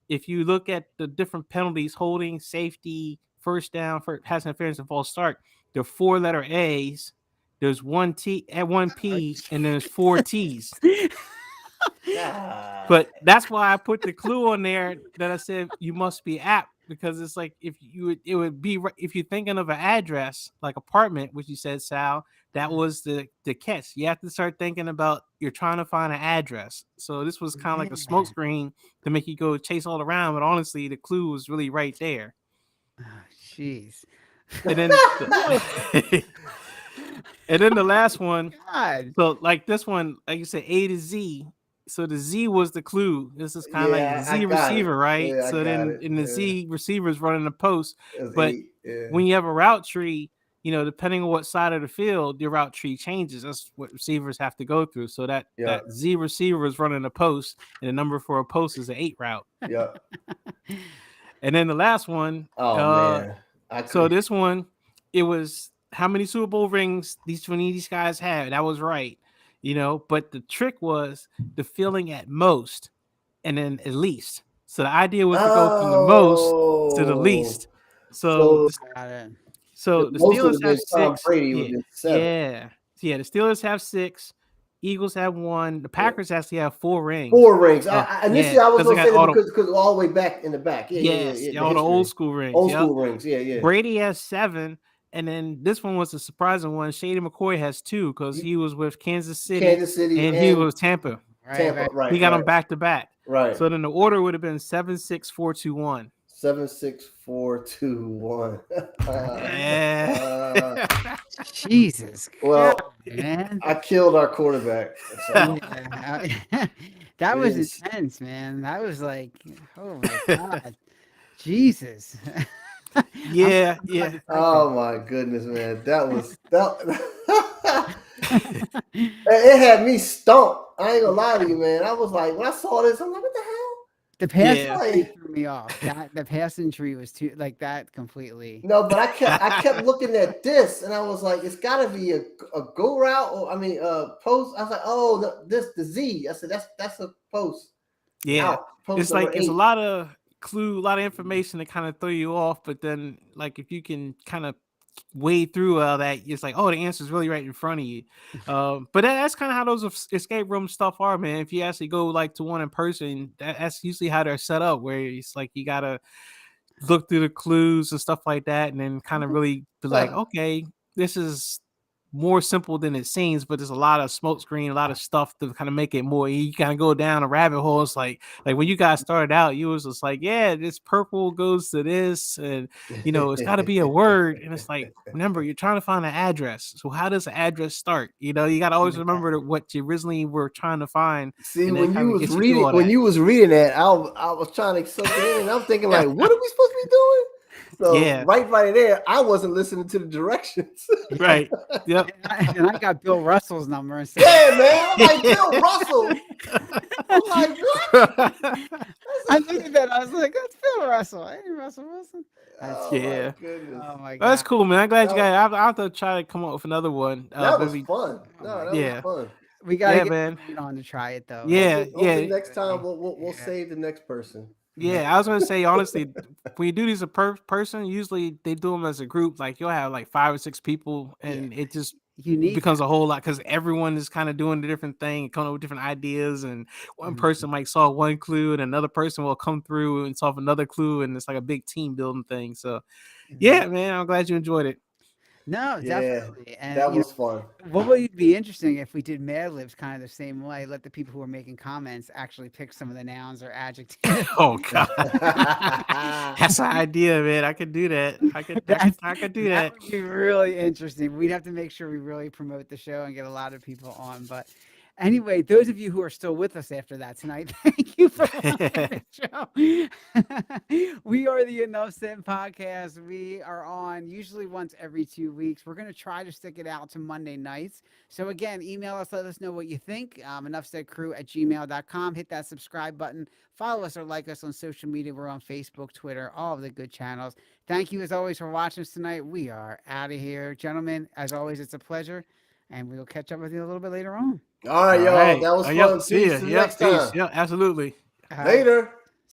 if you look at the different penalties, holding, safety, first down, for pass interference, and false start, there are 4 letter A's. There's 1 T and 1 P, and there's 4 T's. Yeah. But that's why I put the clue on there that I said you must be apt, because it's like it would be, if you're thinking of an address like apartment, which you said, Sal, that was the catch. You have to start thinking about, you're trying to find an address. So this was kind of like a smoke screen to make you go chase all around. But honestly, the clue was really right there. Jeez. And then and then the last one. God. So like this one, like you said, A to Z. So the Z was the clue. This is kind of like the Z receiver, right? Yeah, so then in the Z receiver is running the post. But when you have a route tree, you know, depending on what side of the field your route tree changes, that's what receivers have to go through. So that Z receiver is running a post, and the number for a post is an 8 route. Yeah. And then the last one. Man. So this one, it was how many Super Bowl rings these guys had. That was right. You know, but the trick was the feeling at most and then at least. So the idea was to go from the most to the least. So the Steelers have 6. Yeah, the Steelers have 6. Eagles have 1. The Packers actually have 4 rings. 4 rings. Initially, I was going to say that because all the way back in the back. Yeah, all the old school rings. School rings. Yeah. Brady has 7. And then this one was a surprising one. Shady McCoy has 2 because he was with Kansas City, and he was Tampa. Right. He got them back to back. Right. So then the order would have been 7, 6, 4, 2, 1. 7, 6, 4, 2, 1. Yeah. Jesus. Well, God, man. I killed our quarterback. So. That was intense, man. That was like, oh my God. Jesus. Yeah. Oh my goodness, man. That it had me stumped. I ain't gonna lie to you, man. I was like, when I saw this, I'm like, what the hell? The pass entry threw me off. The pass entry was too like that completely. No, but I kept looking at this, and I was like, it's got to be a go route, or post. I was like, oh, the Z. I said that's a post. Yeah, post it's like 8. it's a lot of clue, a lot of information to kind of throw you off. But then, like, if you can kind of wade through all that, it's like, oh, the answer is really right in front of you. But that's kind of how those escape room stuff are, man. If you actually go like to one in person, that's usually how they're set up, where it's like you gotta look through the clues and stuff like that, and then kind of really be like, okay, this is more simple than it seems, but there's a lot of smoke screen, a lot of stuff to kind of make it more. You kind of go down a rabbit hole. It's like when you guys started out, you was just like, yeah, this purple goes to this, and you know, it's got to be a word. And it's like, remember, you're trying to find an address. So how does the address start? You know, you got to always remember what you originally were trying to find. See, when you was reading that, I was trying to soak it in, and I'm thinking like, what are we supposed to be doing? So Yeah. right there, I wasn't listening to the directions. Right. Yep. And I got Bill Russell's number and said, Yeah, man. I'm like Bill Russell. I'm like, what? I looked at that. I was like, that's Bill Russell. Hey, Russell Wilson. That's Oh Yeah. my goodness. Oh my god. That's cool, man. I'm glad you That guys. I'll have to try to come up with another one. That was maybe- fun. No, that Yeah. was fun. We gotta Yeah, get man. Wayne on to try it though. Yeah. Hopefully next time we'll Yeah. save the next person. Yeah, I was gonna say honestly, when you do these a person, usually they do them as a group. Like you'll have like 5 or 6 people, and it just You need becomes a whole lot because everyone is kind of doing a different thing and coming up with different ideas. And one person might solve one clue, and another person will come through and solve another clue, and it's like a big team building thing. So, yeah, man, I'm glad you enjoyed it. No, Yeah, definitely. And That you was fun. know, what would be interesting if we did Mad Libs kind of the same way? Let the people who are making comments actually pick some of the nouns or adjectives. Oh God, that's an idea, man. I could do that. I could do that. That would be really interesting. We'd have to make sure we really promote the show and get a lot of people on. But anyway, those of you who are still with us after that tonight, thank you for watching the show. We are the Enough Said podcast. We are on usually once every 2 weeks. We're going to try to stick it out to Monday nights. So again, email us, let us know what you think. EnoughSaidCrew@gmail.com. Hit that subscribe button. Follow us or like us on social media. We're on Facebook, Twitter, all of the good channels. Thank you as always for watching us tonight. We are out of here. Gentlemen, as always, it's a pleasure. And we'll catch up with you a little bit later on. All right, y'all. All right. That was Yep, fun. see See ya. you Yep, next peace. time. Yep, absolutely. All right. Later.